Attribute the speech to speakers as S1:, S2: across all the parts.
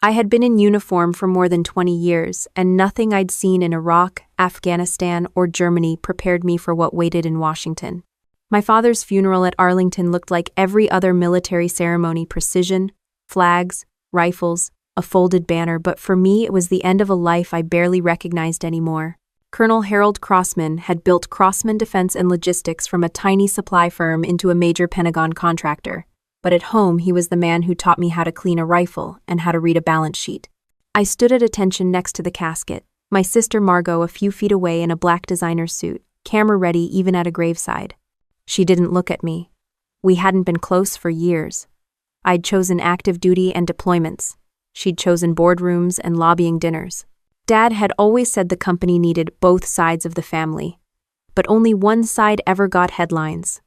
S1: I had been in uniform for more than 20 years, and nothing I'd seen in Iraq, Afghanistan, or Germany prepared me for what waited in Washington. My father's funeral at Arlington looked like every other military ceremony: precision, flags, rifles, a folded banner, but for me it was the end of a life I barely recognized anymore. Colonel Harold Crossman had built Crossman Defense and Logistics from a tiny supply firm into a major Pentagon contractor. But at home, he was the man who taught me how to clean a rifle and how to read a balance sheet. I stood at attention next to the casket, my sister Margot a few feet away in a black designer suit, camera ready even at a graveside. She didn't look at me. We hadn't been close for years. I'd chosen active duty and deployments. She'd chosen boardrooms and lobbying dinners. Dad had always said the company needed both sides of the family, but only one side ever got headlines.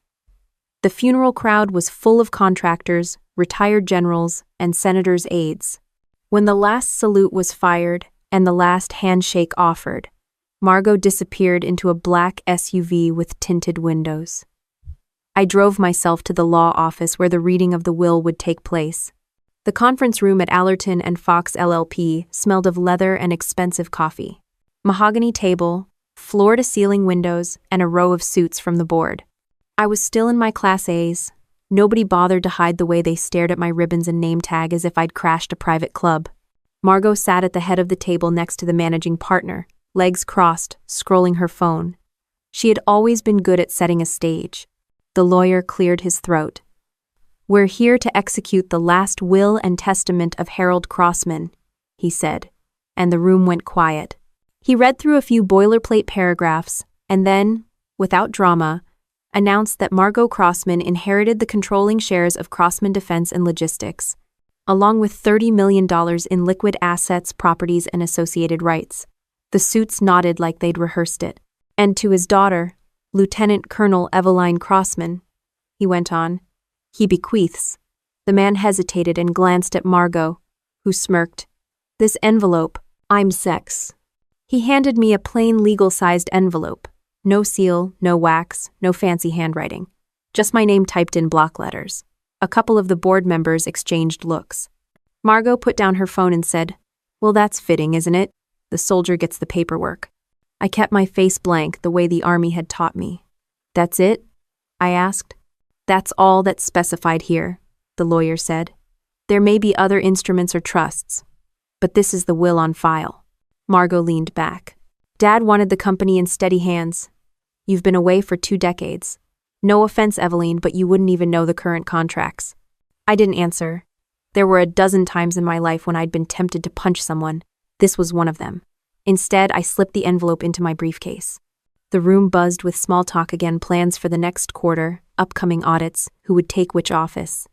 S1: The funeral crowd was full of contractors, retired generals, and senators' aides. When the last salute was fired and the last handshake offered, Margot disappeared into a black SUV with tinted windows. I drove myself to the law office where the reading of the will would take place. The conference room at Allerton and Fox LLP smelled of leather and expensive coffee. Mahogany table, floor-to-ceiling windows, and a row of suits from the board. I was still in my Class A's. Nobody bothered to hide the way they stared at my ribbons and name tag as if I'd crashed a private club. Margot sat at the head of the table next to the managing partner, legs crossed, scrolling her phone. She had always been good at setting a stage. The lawyer cleared his throat. "We're here to execute the last will and testament of Harold Crossman," he said, and the room went quiet. He read through a few boilerplate paragraphs, and then, without drama, announced that Margot Crossman inherited the controlling shares of Crossman Defense and Logistics, along with $30 million in liquid assets, properties, and associated rights. The suits nodded like they'd rehearsed it. "And to his daughter, Lieutenant Colonel Eveline Crossman," he went on, "he bequeaths." The man hesitated and glanced at Margot, who smirked. "This envelope, I'm sex." He handed me a plain legal-sized envelope. No seal, no wax, no fancy handwriting. Just my name typed in block letters. A couple of the board members exchanged looks. Margot put down her phone and said, "Well, that's fitting, isn't it? The soldier gets the paperwork." I kept my face blank the way the Army had taught me. "That's it?" I asked. "That's all that's specified here," the lawyer said. "There may be other instruments or trusts, but this is the will on file." Margot leaned back. "Dad wanted the company in steady hands. You've been away for 2 decades. No offense, Eveline, but you wouldn't even know the current contracts." I didn't answer. There were a dozen times in my life when I'd been tempted to punch someone. This was one of them. Instead, I slipped the envelope into my briefcase. The room buzzed with small talk again, plans for the next quarter, upcoming audits, who would take which office.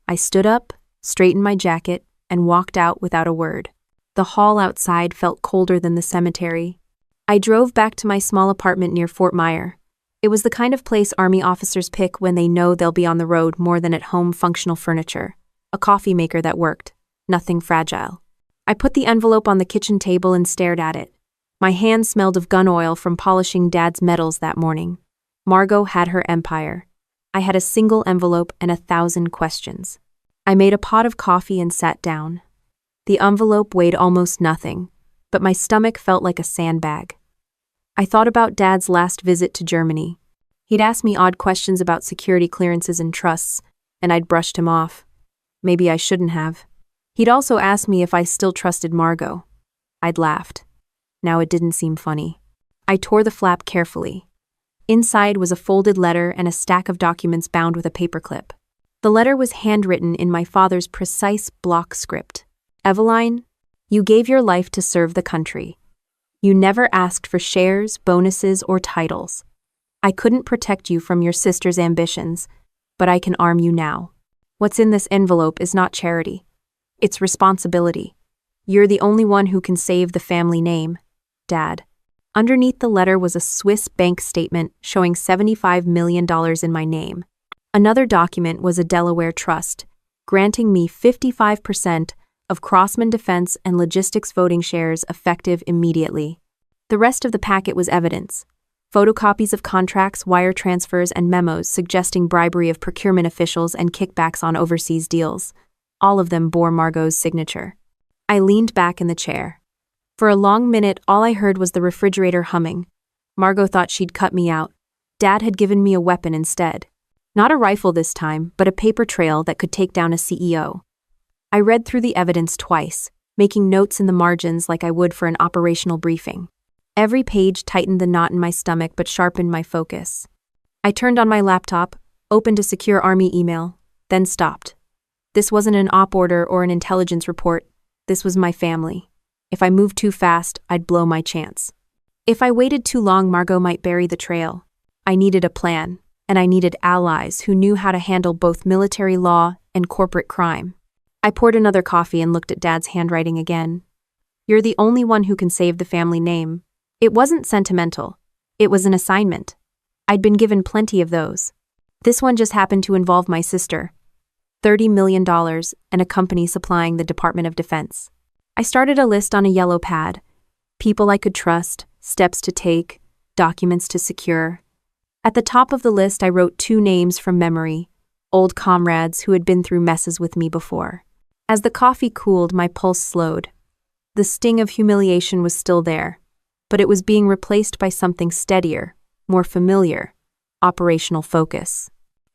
S1: I stood up, straightened my jacket, and walked out without a word. The hall outside felt colder than the cemetery. I drove back to my small apartment near Fort Myer. It was the kind of place Army officers pick when they know they'll be on the road more than at home. Functional furniture. A coffee maker that worked. Nothing fragile. I put the envelope on the kitchen table and stared at it. My hands smelled of gun oil from polishing Dad's medals that morning. Margot had her empire. I had a single envelope and 1,000 questions. I made a pot of coffee and sat down. The envelope weighed almost nothing, but my stomach felt like a sandbag. I thought about Dad's last visit to Germany. He'd asked me odd questions about security clearances and trusts, and I'd brushed him off. Maybe I shouldn't have. He'd also asked me if I still trusted Margot. I'd laughed. Now it didn't seem funny. I tore the flap carefully. Inside was a folded letter and a stack of documents bound with a paperclip. The letter was handwritten in my father's precise block script. "Eveline, you gave your life to serve the country. You never asked for shares, bonuses, or titles. I couldn't protect you from your sister's ambitions, but I can arm you now. What's in this envelope is not charity. It's responsibility. You're the only one who can save the family name, Dad." Underneath the letter was a Swiss bank statement showing $75 million in my name. Another document was a Delaware trust, granting me 55% of Crossman Defense and Logistics voting shares effective immediately. The rest of the packet was evidence. Photocopies of contracts, wire transfers, and memos suggesting bribery of procurement officials and kickbacks on overseas deals. All of them bore Margot's signature. I leaned back in the chair. For a long minute, all I heard was the refrigerator humming. Margot thought she'd cut me out. Dad had given me a weapon instead. Not a rifle this time, but a paper trail that could take down a CEO. I read through the evidence twice, making notes in the margins like I would for an operational briefing. Every page tightened the knot in my stomach but sharpened my focus. I turned on my laptop, opened a secure Army email, then stopped. This wasn't an op order or an intelligence report. This was my family. If I moved too fast, I'd blow my chance. If I waited too long, Margot might bury the trail. I needed a plan, and I needed allies who knew how to handle both military law and corporate crime. I poured another coffee and looked at Dad's handwriting again. "You're the only one who can save the family name." It wasn't sentimental. It was an assignment. I'd been given plenty of those. This one just happened to involve my sister. $30 million and a company supplying the Department of Defense. I started a list on a yellow pad. People I could trust, steps to take, documents to secure. At the top of the list, I wrote 2 names from memory, old comrades who had been through messes with me before. As the coffee cooled, my pulse slowed. The sting of humiliation was still there, but it was being replaced by something steadier, more familiar, operational focus.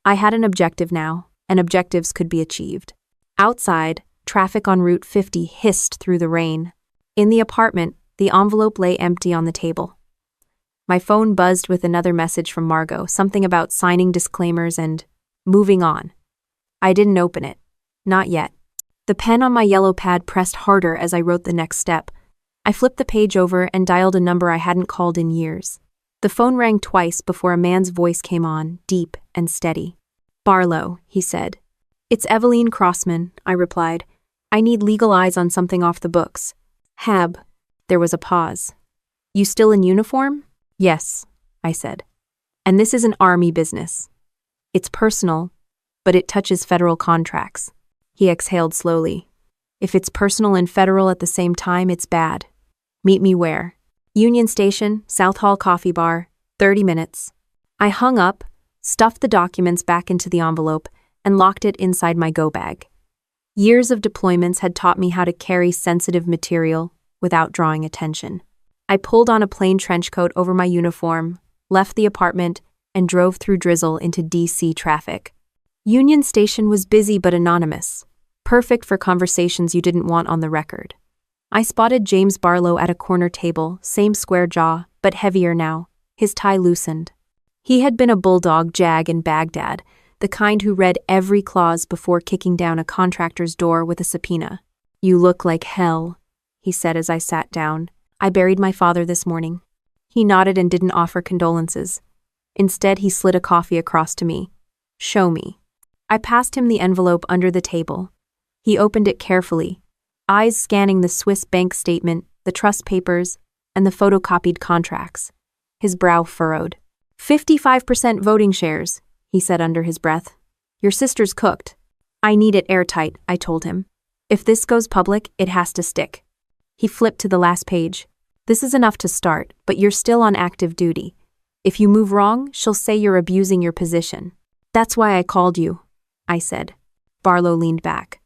S1: I had an objective now, and objectives could be achieved. Outside, traffic on Route 50 hissed through the rain. In the apartment, the envelope lay empty on the table. My phone buzzed with another message from Margot, something about signing disclaimers and moving on. I didn't open it. Not yet. The pen on my yellow pad pressed harder as I wrote the next step. I flipped the page over and dialed a number I hadn't called in years. The phone rang twice before a man's voice came on, deep and steady. "Barlow," he said. "It's Eveline Crossman," I replied. "I need legal eyes on something off the books." "Heb." There was a pause. "You still in uniform?" "Yes," I said. "And this isn't Army business. It's personal, but it touches federal contracts." He exhaled slowly. "If it's personal and federal at the same time, it's bad. Meet me where?" "Union Station, South Hall Coffee Bar, 30 minutes. I hung up, stuffed the documents back into the envelope, and locked it inside my go bag. Years of deployments had taught me how to carry sensitive material without drawing attention. I pulled on a plain trench coat over my uniform, left the apartment, and drove through drizzle into DC traffic. Union Station was busy but anonymous, perfect for conversations you didn't want on the record. I spotted James Barlow at a corner table, same square jaw, but heavier now, his tie loosened. He had been a bulldog jag in Baghdad, the kind who read every clause before kicking down a contractor's door with a subpoena. "You look like hell," he said as I sat down. "I buried my father this morning." He nodded and didn't offer condolences. Instead, he slid a coffee across to me. "Show me." I passed him the envelope under the table. He opened it carefully, eyes scanning the Swiss bank statement, the trust papers, and the photocopied contracts. His brow furrowed. 55% voting shares, he said under his breath. "Your sister's cooked." "I need it airtight," I told him. "If this goes public, it has to stick." He flipped to the last page. "This is enough to start, but you're still on active duty. If you move wrong, she'll say you're abusing your position." "That's why I called you," I said. Barlow leaned back.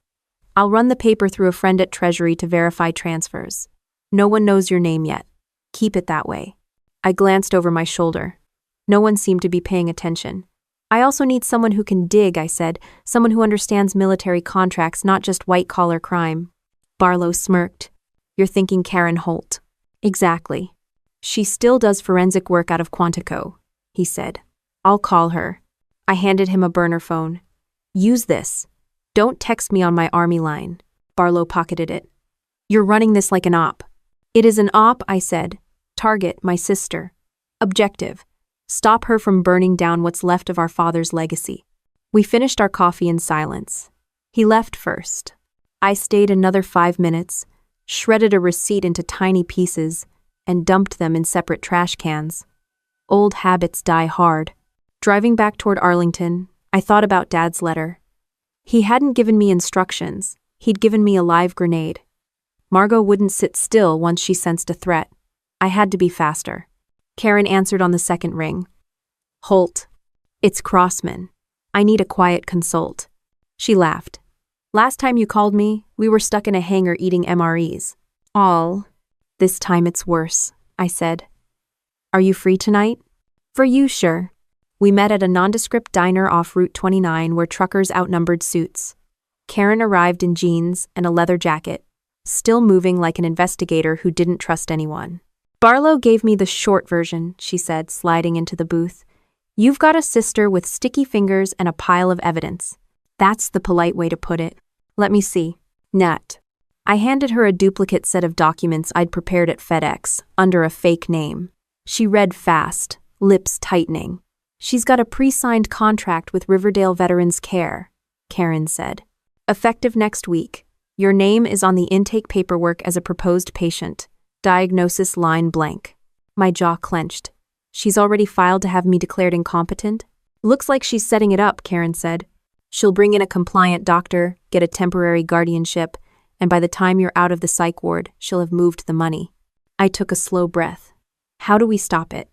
S1: "I'll run the paper through a friend at Treasury to verify transfers. No one knows your name yet. Keep it that way." I glanced over my shoulder. No one seemed to be paying attention. "I also need someone who can dig," I said, "someone who understands military contracts, not just white-collar crime." Barlow smirked. "You're thinking Karen Holt." "Exactly. She still does forensic work out of Quantico," he said. "I'll call her." I handed him a burner phone. "Use this. Don't text me on my Army line." Barlow pocketed it. "You're running this like an op." "It is an op," I said. "Target, my sister. Objective. Stop her from burning down what's left of our father's legacy." We finished our coffee in silence. He left first. I stayed another 5 minutes, shredded a receipt into tiny pieces, and dumped them in separate trash cans. Old habits die hard. Driving back toward Arlington, I thought about Dad's letter. He hadn't given me instructions. He'd given me a live grenade. Margot wouldn't sit still once she sensed a threat. I had to be faster. Karen answered on the second ring. "Holt. It's Crossman. I need a quiet consult." She laughed. Last time you called me, we were stuck in a hangar eating MREs. This time it's worse, I said. Are you free tonight? For you, sure. We met at a nondescript diner off Route 29 where truckers outnumbered suits. Karen arrived in jeans and a leather jacket, still moving like an investigator who didn't trust anyone. Barlow gave me the short version, she said, sliding into the booth. You've got a sister with sticky fingers and a pile of evidence. That's the polite way to put it. Let me see. Nat. I handed her a duplicate set of documents I'd prepared at FedEx, under a fake name. She read fast, lips tightening. She's got a pre-signed contract with Riverdale Veterans Care, Karen said. Effective next week. Your name is on the intake paperwork as a proposed patient. Diagnosis line blank. My jaw clenched. She's already filed to have me declared incompetent? Looks like she's setting it up, Karen said. She'll bring in a compliant doctor, get a temporary guardianship, and by the time you're out of the psych ward, she'll have moved the money. I took a slow breath. How do we stop it?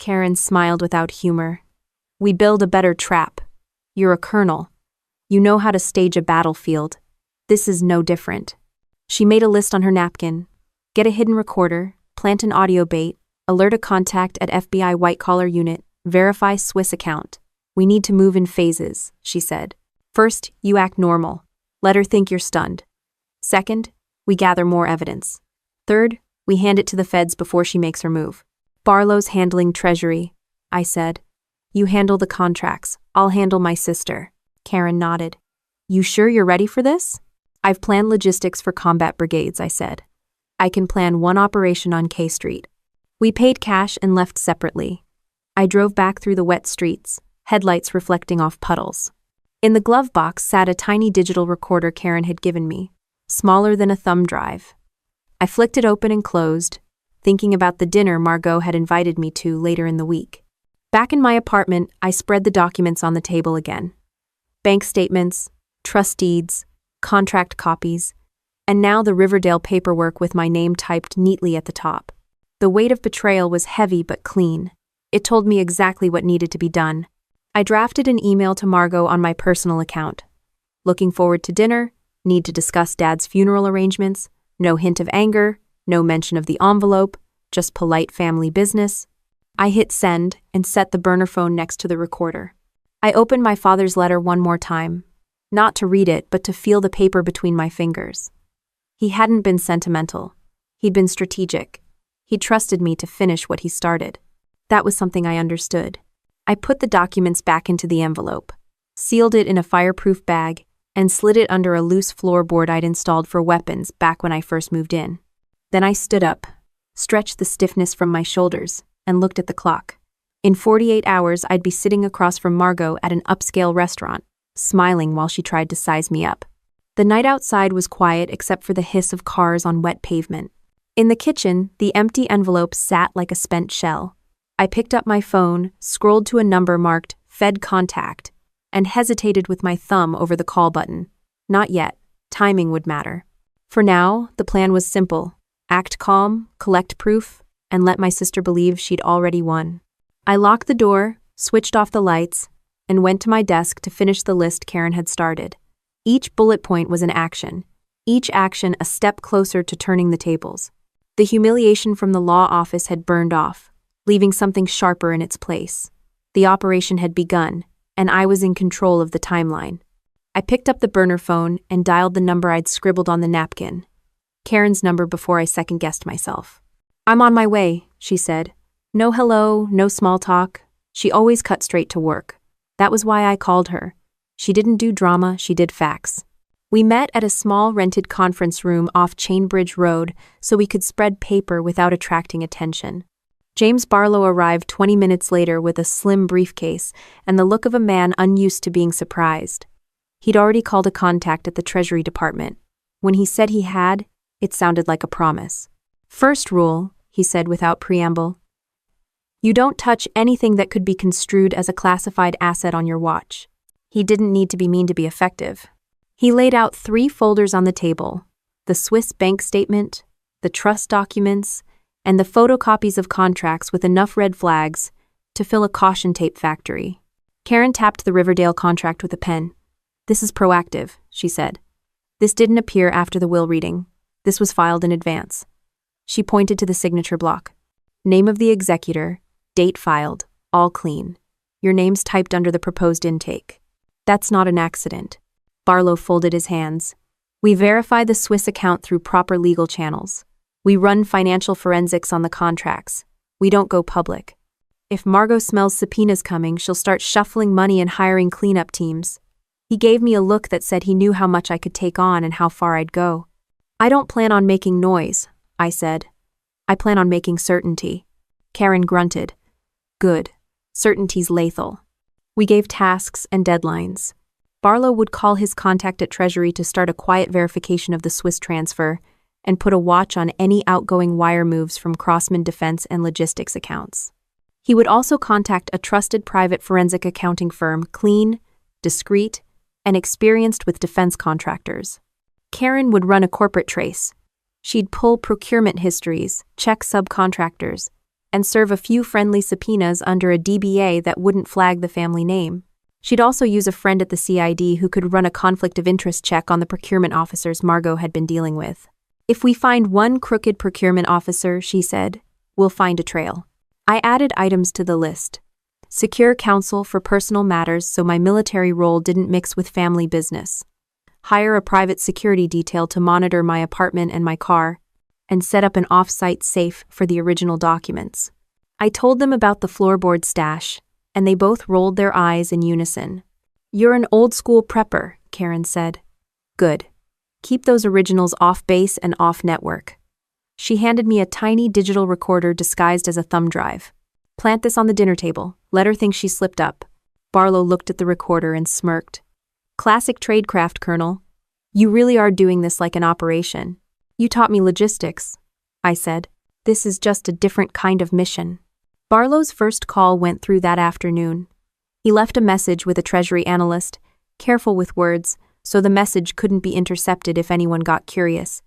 S1: Karen smiled without humor. We build a better trap. You're a colonel. You know how to stage a battlefield. This is no different. She made a list on her napkin. Get a hidden recorder, plant an audio bait, alert a contact at FBI white-collar unit, verify Swiss account. We need to move in phases, she said. First, you act normal. Let her think you're stunned. Second, we gather more evidence. Third, we hand it to the feds before she makes her move. Barlow's handling Treasury, I said. You handle the contracts. I'll handle my sister. Karen nodded. You sure you're ready for this? I've planned logistics for combat brigades, I said. I can plan one operation on K Street. We paid cash and left separately. I drove back through the wet streets, headlights reflecting off puddles. In the glove box sat a tiny digital recorder Karen had given me, smaller than a thumb drive. I flicked it open and closed, thinking about the dinner Margot had invited me to later in the week. Back in my apartment, I spread the documents on the table again. Bank statements, trust deeds, contract copies, and now the Riverdale paperwork with my name typed neatly at the top. The weight of betrayal was heavy but clean. It told me exactly what needed to be done. I drafted an email to Margot on my personal account. Looking forward to dinner, need to discuss Dad's funeral arrangements, no hint of anger, no mention of the envelope, just polite family business. I hit send and set the burner phone next to the recorder. I opened my father's letter one more time, not to read it, but to feel the paper between my fingers. He hadn't been sentimental. He'd been strategic. He trusted me to finish what he started. That was something I understood. I put the documents back into the envelope, sealed it in a fireproof bag, and slid it under a loose floorboard I'd installed for weapons back when I first moved in. Then I stood up, stretched the stiffness from my shoulders, and looked at the clock. In 48 hours, I'd be sitting across from Margot at an upscale restaurant, smiling while she tried to size me up. The night outside was quiet except for the hiss of cars on wet pavement. In the kitchen, the empty envelope sat like a spent shell. I picked up my phone, scrolled to a number marked Fed Contact, and hesitated with my thumb over the call button. Not yet. Timing would matter. For now, the plan was simple. Act calm, collect proof, and let my sister believe she'd already won. I locked the door, switched off the lights, and went to my desk to finish the list Karen had started. Each bullet point was an action, each action a step closer to turning the tables. The humiliation from the law office had burned off, leaving something sharper in its place. The operation had begun, and I was in control of the timeline. I picked up the burner phone and dialed the number I'd scribbled on the napkin. Karen's number before I second-guessed myself. I'm on my way, she said. No hello, no small talk. She always cut straight to work. That was why I called her. She didn't do drama, she did facts. We met at a small rented conference room off Chainbridge Road so we could spread paper without attracting attention. James Barlow arrived 20 minutes later with a slim briefcase and the look of a man unused to being surprised. He'd already called a contact at the Treasury Department. When he said he had, it sounded like a promise. First rule, he said without preamble. You don't touch anything that could be construed as a classified asset on your watch. He didn't need to be mean to be effective. He laid out 3 folders on the table, the Swiss bank statement, the trust documents, and the photocopies of contracts with enough red flags to fill a caution tape factory. Karen tapped the Riverdale contract with a pen. This is proactive, she said. This didn't appear after the will reading. This was filed in advance. She pointed to the signature block. Name of the executor, date filed, all clean. Your name's typed under the proposed intake. That's not an accident. Barlow folded his hands. We verify the Swiss account through proper legal channels. We run financial forensics on the contracts. We don't go public. If Margot smells subpoenas coming, she'll start shuffling money and hiring cleanup teams. He gave me a look that said he knew how much I could take on and how far I'd go. I don't plan on making noise, I said. I plan on making certainty. Karen grunted. Good. Certainty's lethal. We gave tasks and deadlines. Barlow would call his contact at Treasury to start a quiet verification of the Swiss transfer and put a watch on any outgoing wire moves from Crossman defense and logistics accounts. He would also contact a trusted private forensic accounting firm, clean, discreet, and experienced with defense contractors. Karen would run a corporate trace. She'd pull procurement histories, check subcontractors, and serve a few friendly subpoenas under a DBA that wouldn't flag the family name. She'd also use a friend at the CID who could run a conflict of interest check on the procurement officers Margot had been dealing with. If we find one crooked procurement officer, she said, we'll find a trail. I added items to the list. Secure counsel for personal matters so my military role didn't mix with family business. Hire a private security detail to monitor my apartment and my car, and set up an off-site safe for the original documents. I told them about the floorboard stash, and they both rolled their eyes in unison. You're an old-school prepper, Karen said. Good. Keep those originals off base and off network. She handed me a tiny digital recorder disguised as a thumb drive. Plant this on the dinner table. Let her think she slipped up. Barlow looked at the recorder and smirked. Classic tradecraft, Colonel. You really are doing this like an operation. You taught me logistics, I said. This is just a different kind of mission. Barlow's first call went through that afternoon. He left a message with a Treasury analyst, careful with words, so the message couldn't be intercepted if anyone got curious.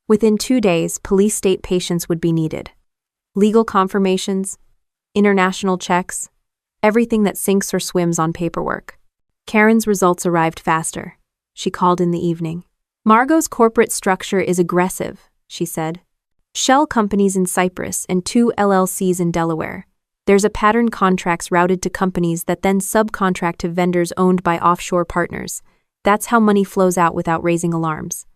S1: Within 2 days, police state patience would be needed. Legal confirmations, international checks, everything that sinks or swims on paperwork. Karen's results arrived faster. She called in the evening. Margot's corporate structure is aggressive, she said. Shell companies in Cyprus and 2 LLCs in Delaware. There's a pattern contracts routed to companies that then subcontract to vendors owned by offshore partners. That's how money flows out without raising alarms.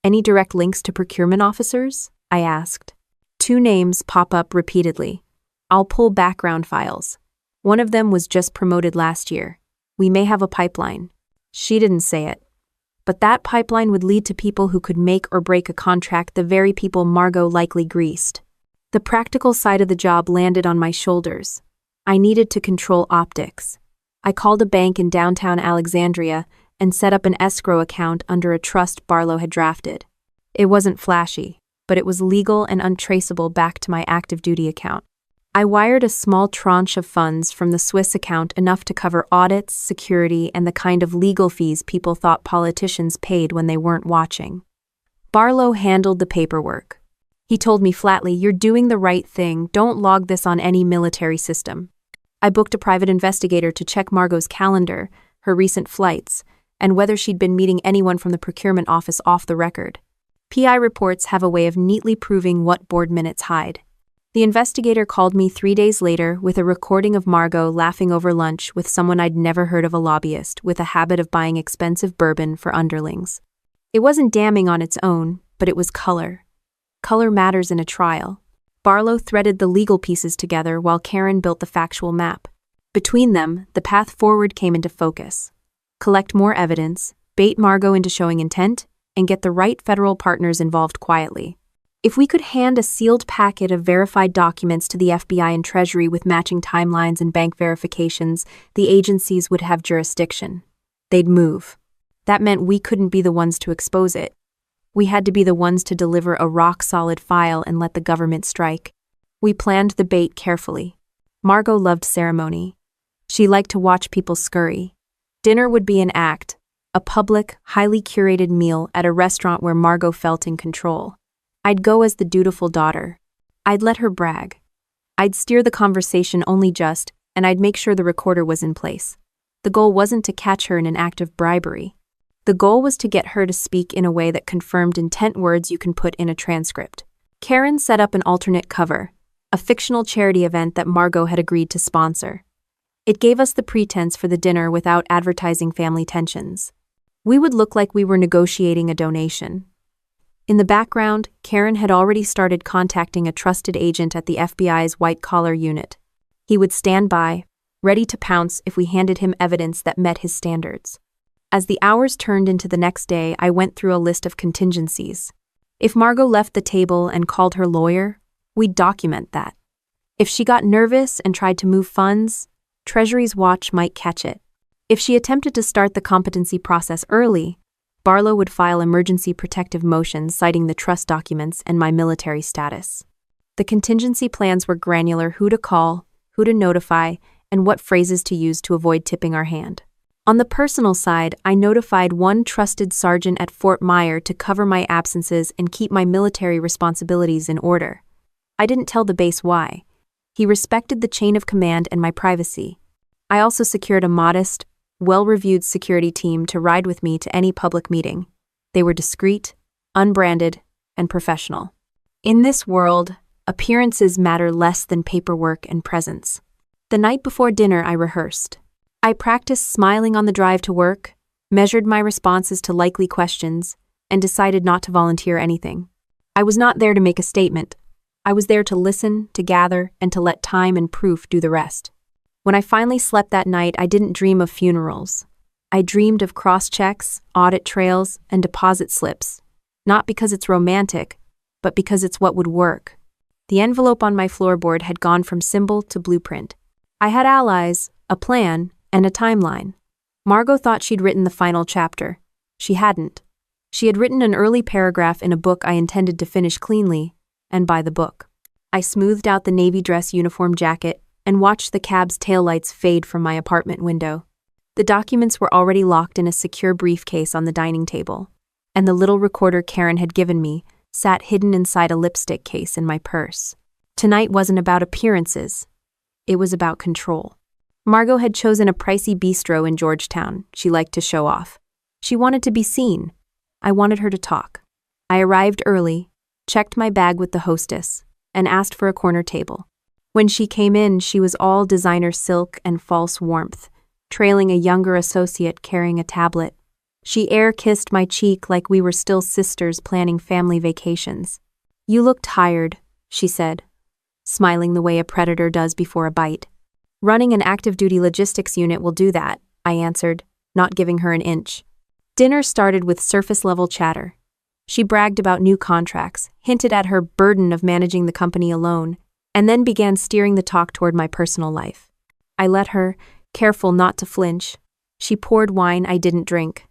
S1: Any direct links to procurement officers? I asked. 2 names pop up repeatedly. I'll pull background files. One of them was just promoted last year. We may have a pipeline. She didn't say it. But that pipeline would lead to people who could make or break a contract, the very people Margot likely greased. The practical side of the job landed on my shoulders. I needed to control optics. I called a bank in downtown Alexandria and set up an escrow account under a trust Barlow had drafted. It wasn't flashy, but it was legal and untraceable back to my active duty account. I wired a small tranche of funds from the Swiss account, enough to cover audits, security, and the kind of legal fees people thought politicians paid when they weren't watching. Barlow handled the paperwork. He told me flatly, "You're doing the right thing, don't log this on any military system." I booked a private investigator to check Margot's calendar, her recent flights, and whether she'd been meeting anyone from the procurement office off the record. PI reports have a way of neatly proving what board minutes hide. The investigator called me 3 days later with a recording of Margot laughing over lunch with someone I'd never heard of, a lobbyist with a habit of buying expensive bourbon for underlings. It wasn't damning on its own, but it was color. Color matters in a trial. Barlow threaded the legal pieces together while Karen built the factual map. Between them, the path forward came into focus. Collect more evidence, bait Margot into showing intent, and get the right federal partners involved quietly. If we could hand a sealed packet of verified documents to the FBI and Treasury with matching timelines and bank verifications, the agencies would have jurisdiction. They'd move. That meant we couldn't be the ones to expose it. We had to be the ones to deliver a rock-solid file and let the government strike. We planned the bait carefully. Margot loved ceremony. She liked to watch people scurry. Dinner would be an act, a public, highly curated meal at a restaurant where Margot felt in control. I'd go as the dutiful daughter. I'd let her brag. I'd steer the conversation only just, and I'd make sure the recorder was in place. The goal wasn't to catch her in an act of bribery. The goal was to get her to speak in a way that confirmed intent words you can put in a transcript. Karen set up an alternate cover, a fictional charity event that Margot had agreed to sponsor. It gave us the pretense for the dinner without advertising family tensions. We would look like we were negotiating a donation. In the background, Karen had already started contacting a trusted agent at the FBI's white-collar unit. He would stand by, ready to pounce if we handed him evidence that met his standards. As the hours turned into the next day, I went through a list of contingencies. If Margot left the table and called her lawyer, we'd document that. If she got nervous and tried to move funds, Treasury's watch might catch it. If she attempted to start the competency process early, Barlow would file emergency protective motions citing the trust documents and my military status. The contingency plans were granular: who to call, who to notify, and what phrases to use to avoid tipping our hand. On the personal side, I notified one trusted sergeant at Fort Myer to cover my absences and keep my military responsibilities in order. I didn't tell the base why. He respected the chain of command and my privacy. I also secured a modest, well-reviewed security team to ride with me to any public meeting. They were discreet, unbranded, and professional. In this world, appearances matter less than paperwork and presence. The night before dinner, I rehearsed. I practiced smiling on the drive to work, measured my responses to likely questions, and decided not to volunteer anything. I was not there to make a statement. I was there to listen, to gather, and to let time and proof do the rest. When I finally slept that night, I didn't dream of funerals. I dreamed of cross-checks, audit trails, and deposit slips, not because it's romantic, but because it's what would work. The envelope on my floorboard had gone from symbol to blueprint. I had allies, a plan, and a timeline. Margot thought she'd written the final chapter. She hadn't. She had written an early paragraph in a book I intended to finish cleanly, and by the book. I smoothed out the navy dress uniform jacket and watched the cab's taillights fade from my apartment window. The documents were already locked in a secure briefcase on the dining table, and the little recorder Karen had given me sat hidden inside a lipstick case in my purse. Tonight wasn't about appearances. It was about control. Margot had chosen a pricey bistro in Georgetown. She liked to show off. She wanted to be seen. I wanted her to talk. I arrived early, checked my bag with the hostess, and asked for a corner table. When she came in, she was all designer silk and false warmth, trailing a younger associate carrying a tablet. She air-kissed my cheek like we were still sisters planning family vacations. "You look tired," she said, smiling the way a predator does before a bite. "Running an active-duty logistics unit will do that," I answered, not giving her an inch. Dinner started with surface-level chatter. She bragged about new contracts, hinted at her burden of managing the company alone, and then began steering the talk toward my personal life. I let her, careful not to flinch. She poured wine I didn't drink.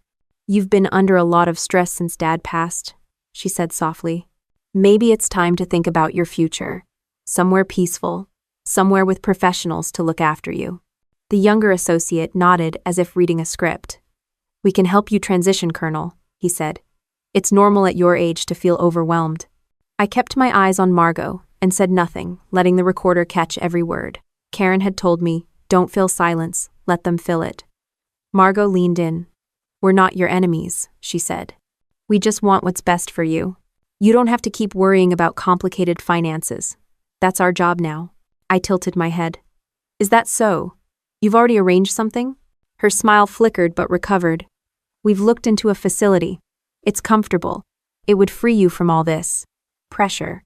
S1: "You've been under a lot of stress since Dad passed," she said softly. "Maybe it's time to think about your future. Somewhere peaceful, somewhere with professionals to look after you." The younger associate nodded as if reading a script. "We can help you transition, Colonel," he said. "It's normal at your age to feel overwhelmed." I kept my eyes on Margot and said nothing, letting the recorder catch every word. Karen had told me, "Don't fill silence, let them fill it." Margot leaned in. "We're not your enemies," she said. "We just want what's best for you. You don't have to keep worrying about complicated finances. That's our job now." I tilted my head. "Is that so? You've already arranged something?" Her smile flickered but recovered. "We've looked into a facility. It's comfortable. It would free you from all this pressure."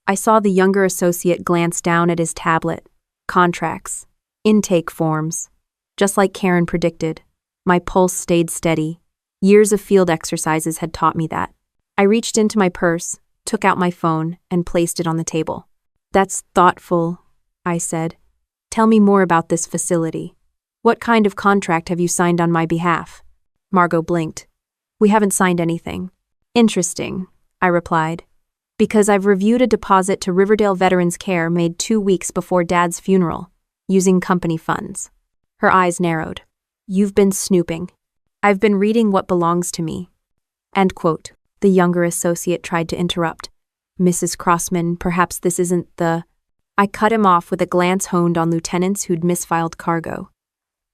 S1: I saw the younger associate glance down at his tablet. Contracts. Intake forms. Just like Karen predicted. My pulse stayed steady. Years of field exercises had taught me that. I reached into my purse, took out my phone, and placed it on the table. "That's thoughtful," I said. "Tell me more about this facility. What kind of contract have you signed on my behalf?" Margot blinked. "We haven't signed anything." "Interesting," I replied. "Because I've reviewed a deposit to Riverdale Veterans Care made 2 weeks before Dad's funeral, using company funds." Her eyes narrowed. "You've been snooping." "I've been reading what belongs to me." End quote. The younger associate tried to interrupt. "Mrs. Crossman, perhaps this isn't the—" I cut him off with a glance honed on lieutenants who'd misfiled cargo.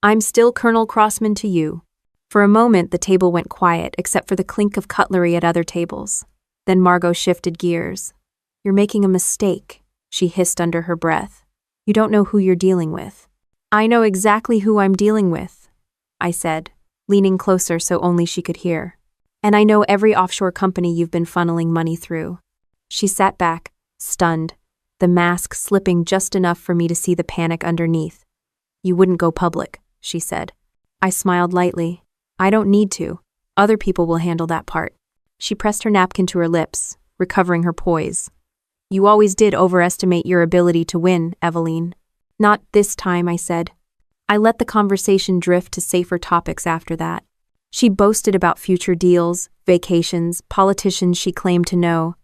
S1: "I'm still Colonel Crossman to you. For a moment, the table went quiet, except for the clink of cutlery at other tables. Then Margot shifted gears. "You're making a mistake," she hissed under her breath. "You don't know who you're dealing with." "I know exactly who I'm dealing with," I said, leaning closer so only she could hear. "And I know every offshore company you've been funneling money through." She sat back, stunned, the mask slipping just enough for me to see the panic underneath. "You wouldn't go public," she said. I smiled lightly. "I don't need to. Other people will handle that part." She pressed her napkin to her lips, recovering her poise. "You always did overestimate your ability to win, Eveline." "Not this time," I said. I let the conversation drift to safer topics after that. She boasted about future deals, vacations, politicians she claimed to know.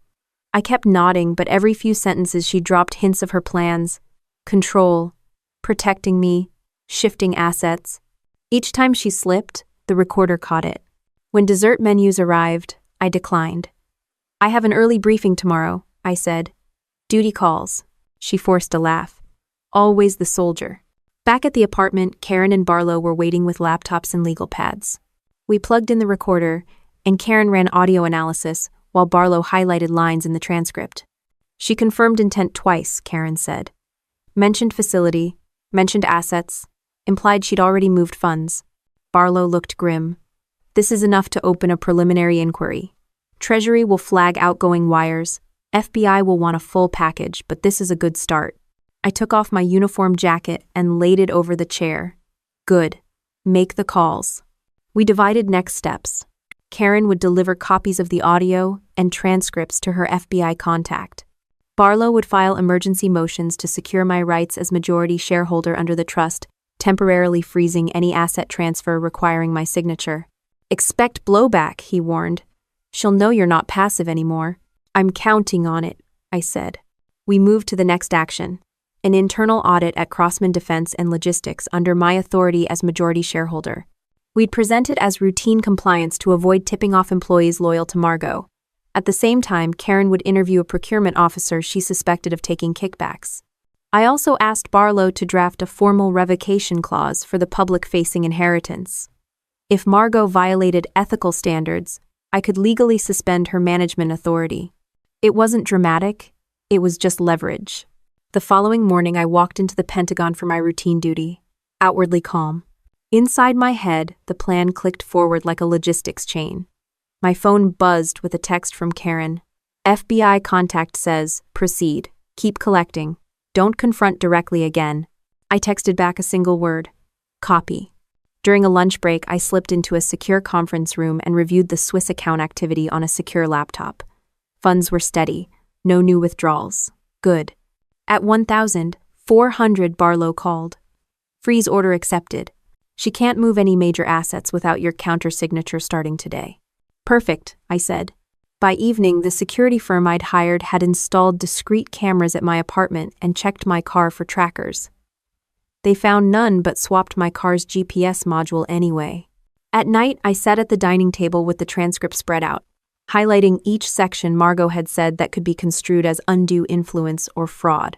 S1: I kept nodding, but every few sentences she dropped hints of her plans. Control, protecting me, shifting assets. Each time she slipped, the recorder caught it. When dessert menus arrived, I declined. "I have an early briefing tomorrow," I said. "Duty calls." She forced a laugh. Always the soldier. Back at the apartment, Karen and Barlow were waiting with laptops and legal pads. We plugged in the recorder, and Karen ran audio analysis while Barlow highlighted lines in the transcript. She confirmed intent twice, Karen said. Mentioned facility, mentioned assets, implied she'd already moved funds. Barlow looked grim. "This is enough to open a preliminary inquiry. Treasury will flag outgoing wires. FBI will want a full package, but this is a good start." I took off my uniform jacket and laid it over the chair. "Good. Make the calls." We divided next steps. Karen would deliver copies of the audio and transcripts to her FBI contact. Barlow would file emergency motions to secure my rights as majority shareholder under the trust, temporarily freezing any asset transfer requiring my signature. "Expect blowback," he warned. "She'll know you're not passive anymore." "I'm counting on it," I said. We moved to the next action. An internal audit at Crossman Defense and Logistics under my authority as majority shareholder. We'd present it as routine compliance to avoid tipping off employees loyal to Margot. At the same time, Karen would interview a procurement officer she suspected of taking kickbacks. I also asked Barlow to draft a formal revocation clause for the public-facing inheritance. If Margot violated ethical standards, I could legally suspend her management authority. It wasn't dramatic, it was just leverage. The following morning, I walked into the Pentagon for my routine duty, outwardly calm. Inside my head, the plan clicked forward like a logistics chain. My phone buzzed with a text from Karen. "FBI contact says, proceed. Keep collecting. Don't confront directly again." I texted back a single word. Copy. During a lunch break, I slipped into a secure conference room and reviewed the Swiss account activity on a secure laptop. Funds were steady. No new withdrawals. Good. At 1,400, Barlow called. "Freeze order accepted. She can't move any major assets without your counter-signature starting today." "Perfect," I said. By evening, the security firm I'd hired had installed discrete cameras at my apartment and checked my car for trackers. They found none but swapped my car's GPS module anyway. At night, I sat at the dining table with the transcript spread out, highlighting each section Margot had said that could be construed as undue influence or fraud.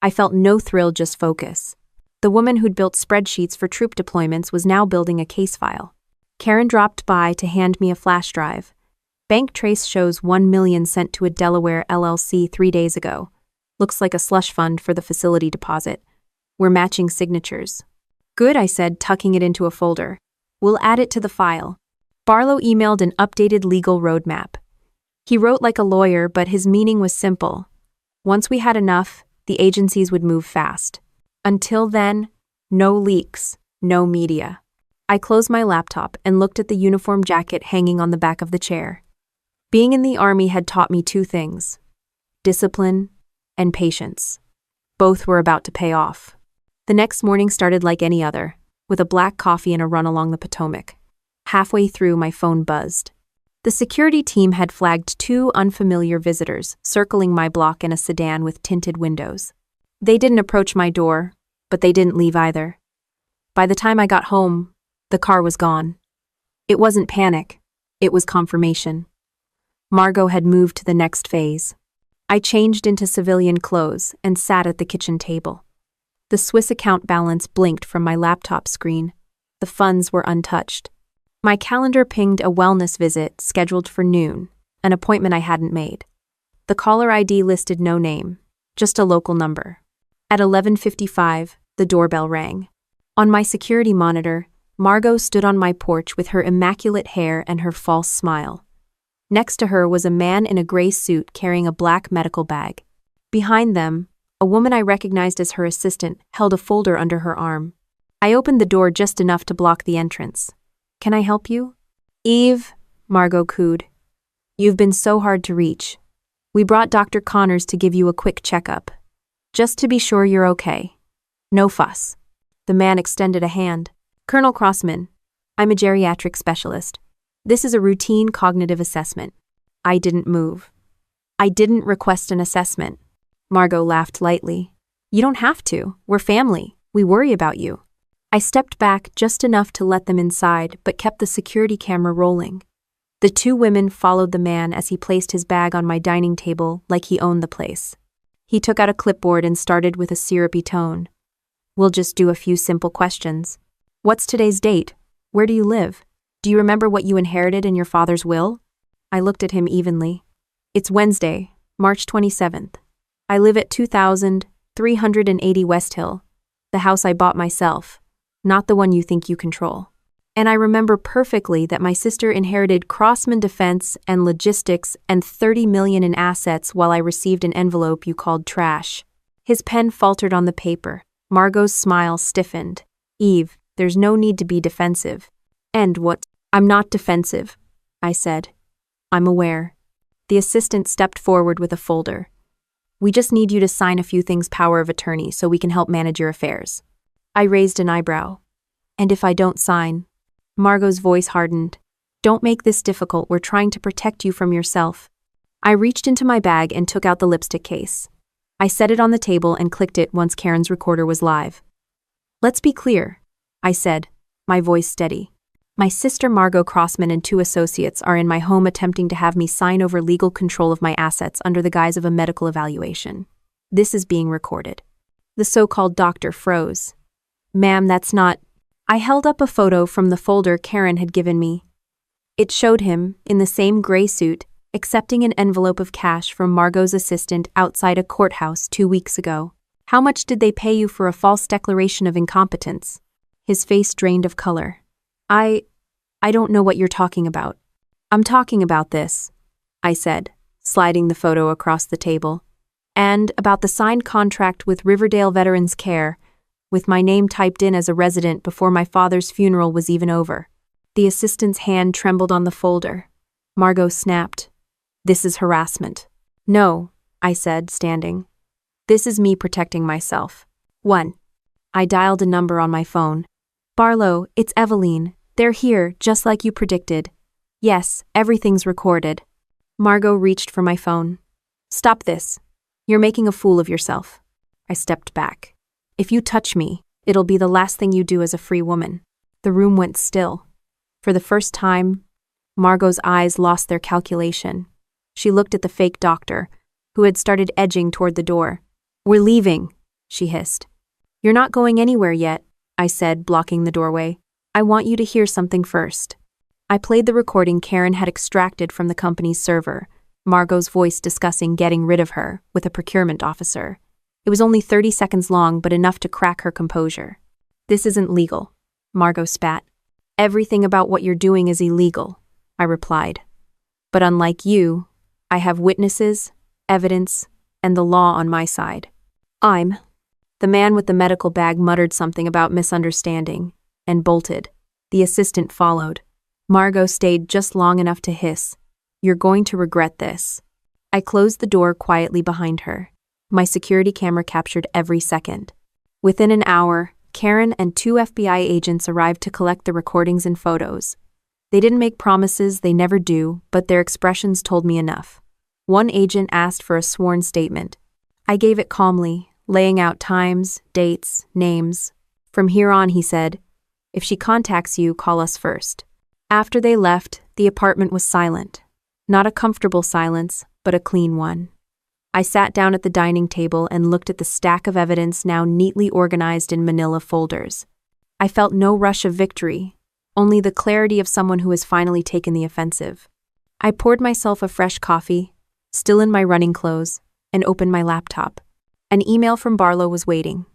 S1: I felt no thrill, just focus. The woman who'd built spreadsheets for troop deployments was now building a case file. Karen dropped by to hand me a flash drive. Bank trace shows $1 million sent to a Delaware LLC 3 days ago. Looks like a slush fund for the facility deposit. We're matching signatures. Good, I said, tucking it into a folder. We'll add it to the file. Barlow emailed an updated legal roadmap. He wrote like a lawyer, but his meaning was simple. Once we had enough, the agencies would move fast. Until then, no leaks, no media. I closed my laptop and looked at the uniform jacket hanging on the back of the chair. Being in the Army had taught me 2 things: discipline and patience. Both were about to pay off. The next morning started like any other, with a black coffee and a run along the Potomac. Halfway through, my phone buzzed. The security team had flagged 2 unfamiliar visitors circling my block in a sedan with tinted windows. They didn't approach my door, but they didn't leave either. By the time I got home, the car was gone. It wasn't panic, it was confirmation. Margot had moved to the next phase. I changed into civilian clothes and sat at the kitchen table. The Swiss account balance blinked from my laptop screen. The funds were untouched. My calendar pinged a wellness visit scheduled for noon, an appointment I hadn't made. The caller ID listed no name, just a local number. At 11:55, the doorbell rang. On my security monitor, Margot stood on my porch with her immaculate hair and her false smile. Next to her was a man in a gray suit carrying a black medical bag. Behind them, a woman I recognized as her assistant held a folder under her arm. I opened the door just enough to block the entrance. "Can I help you?" "Eve," Margot cooed. "You've been so hard to reach. We brought Dr. Connors to give you a quick checkup. Just to be sure you're okay. No fuss." The man extended a hand. "Colonel Crossman, I'm a geriatric specialist. This is a routine cognitive assessment." I didn't move. "I didn't request an assessment." Margot laughed lightly. "You don't have to. We're family. We worry about you." I stepped back just enough to let them inside, but kept the security camera rolling. The two women followed the man as he placed his bag on my dining table like he owned the place. He took out a clipboard and started with a syrupy tone. "We'll just do a few simple questions. What's today's date? Where do you live? Do you remember what you inherited in your father's will?" I looked at him evenly. "It's Wednesday, March 27th. I live at 2380 West Hill, the house I bought myself, not the one you think you control. And I remember perfectly that my sister inherited Crossman Defense and Logistics and $30 million in assets while I received an envelope you called trash." His pen faltered on the paper. Margot's smile stiffened. "Eve, there's no need to be defensive." "And what?" "I'm not defensive," I said. "I'm aware." The assistant stepped forward with a folder. "We just need you to sign a few things power of attorney so we can help manage your affairs." I raised an eyebrow. "And if I don't sign?" Margot's voice hardened. "Don't make this difficult. We're trying to protect you from yourself." I reached into my bag and took out the lipstick case. I set it on the table and clicked it once Karen's recorder was live. "Let's be clear," I said, my voice steady. "My sister Margot Crossman and two associates are in my home attempting to have me sign over legal control of my assets under the guise of a medical evaluation. This is being recorded." The so-called doctor froze. "Ma'am, that's not—" I held up a photo from the folder Karen had given me. It showed him, in the same gray suit, accepting an envelope of cash from Margot's assistant outside a courthouse 2 weeks ago. "How much did they pay you for a false declaration of incompetence?" His face drained of color. I don't know what you're talking about." "I'm talking about this," I said, sliding the photo across the table. "And about the signed contract with Riverdale Veterans Care, with my name typed in as a resident before my father's funeral was even over." The assistant's hand trembled on the folder. Margot snapped. "This is harassment." "No," I said, standing. "This is me protecting myself." 1. I dialed a number on my phone. "Barlow, it's Eveline. They're here, just like you predicted." "Yes, everything's recorded." Margot reached for my phone. "Stop this. You're making a fool of yourself." I stepped back. "If you touch me, it'll be the last thing you do as a free woman." The room went still. For the first time, Margot's eyes lost their calculation. She looked at the fake doctor, who had started edging toward the door. "We're leaving," she hissed. "You're not going anywhere yet," I said, blocking the doorway. "I want you to hear something first." I played the recording Karen had extracted from the company's server, Margot's voice discussing getting rid of her with a procurement officer. It was only 30 seconds long, but enough to crack her composure. "This isn't legal," Margot spat. "Everything about what you're doing is illegal," I replied. "But unlike you, I have witnesses, evidence, and the law on my side." The man with the medical bag muttered something about misunderstanding and bolted. The assistant followed. Margot stayed just long enough to hiss, "You're going to regret this." I closed the door quietly behind her. My security camera captured every second. Within an hour, Karen and 2 FBI agents arrived to collect the recordings and photos. They didn't make promises, they never do, but their expressions told me enough. One agent asked for a sworn statement. I gave it calmly, laying out times, dates, names. "From here on," he said, "if she contacts you, call us first." After they left, the apartment was silent. Not a comfortable silence, but a clean one. I sat down at the dining table and looked at the stack of evidence now neatly organized in manila folders. I felt no rush of victory, only the clarity of someone who has finally taken the offensive. I poured myself a fresh coffee, still in my running clothes, and opened my laptop. An email from Barlow was waiting.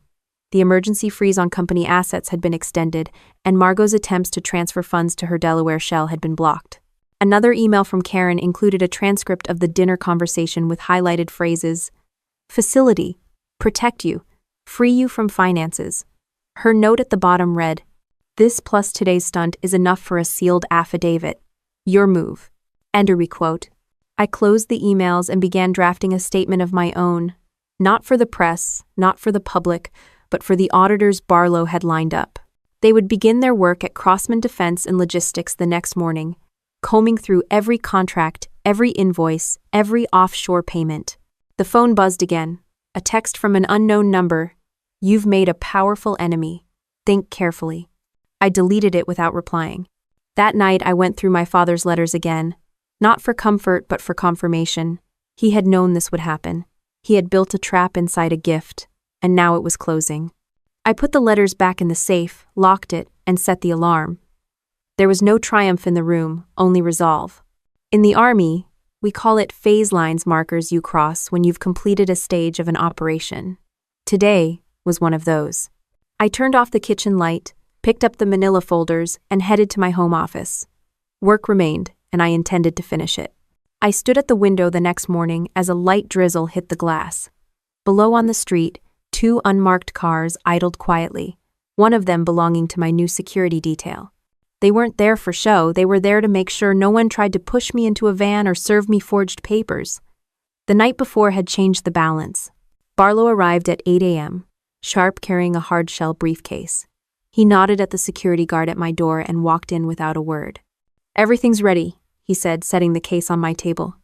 S1: The emergency freeze on company assets had been extended, and Margot's attempts to transfer funds to her Delaware shell had been blocked. Another email from Karen included a transcript of the dinner conversation with highlighted phrases: facility, protect you, free you from finances. Her note at the bottom read, "This plus today's stunt is enough for a sealed affidavit. Your move." End a requote. I closed the emails and began drafting a statement of my own, not for the press, not for the public, but for the auditors Barlow had lined up. They would begin their work at Crossman Defense and Logistics the next morning, combing through every contract, every invoice, every offshore payment. The phone buzzed again. A text from an unknown number. "You've made a powerful enemy. Think carefully." I deleted it without replying. That night I went through my father's letters again, not for comfort but for confirmation. He had known this would happen. He had built a trap inside a gift, and now it was closing. I put the letters back in the safe, locked it, and set the alarm. There was no triumph in the room, only resolve. In the Army, we call it phase lines markers you cross when you've completed a stage of an operation. Today was one of those. I turned off the kitchen light, picked up the manila folders, and headed to my home office. Work remained, and I intended to finish it. I stood at the window the next morning as a light drizzle hit the glass. Below on the street, 2 unmarked cars idled quietly, one of them belonging to my new security detail. They weren't there for show, they were there to make sure no one tried to push me into a van or serve me forged papers. The night before had changed the balance. Barlow arrived at 8 a.m., sharp, carrying a hard-shell briefcase. He nodded at the security guard at my door and walked in without a word. "Everything's ready," he said, setting the case on my table.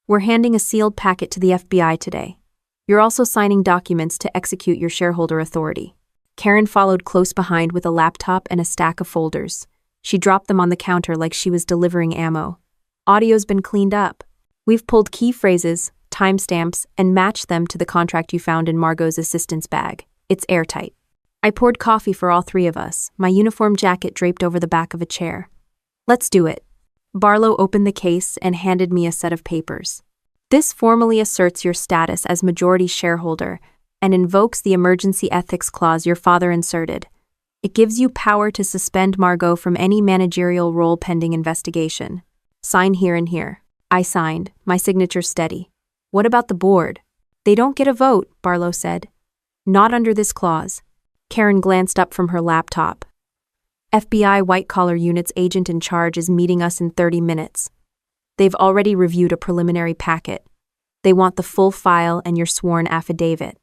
S1: "We're handing a sealed packet to the FBI today. You're also signing documents to execute your shareholder authority." Karen followed close behind with a laptop and a stack of folders. She dropped them on the counter like she was delivering ammo. "Audio's been cleaned up. We've pulled key phrases, timestamps, and matched them to the contract you found in Margot's assistant's bag. It's airtight." I poured coffee for all 3 of us, my uniform jacket draped over the back of a chair. "Let's do it." Barlow opened the case and handed me a set of papers. "This formally asserts your status as majority shareholder and invokes the emergency ethics clause your father inserted. It gives you power to suspend Margot from any managerial role pending investigation. Sign here and here." I signed, my signature steady. "What about the board?" "They don't get a vote," Barlow said. "Not under this clause." Karen glanced up from her laptop. "FBI white-collar unit's agent in charge is meeting us in 30 minutes. They've already reviewed a preliminary packet. They want the full file and your sworn affidavit."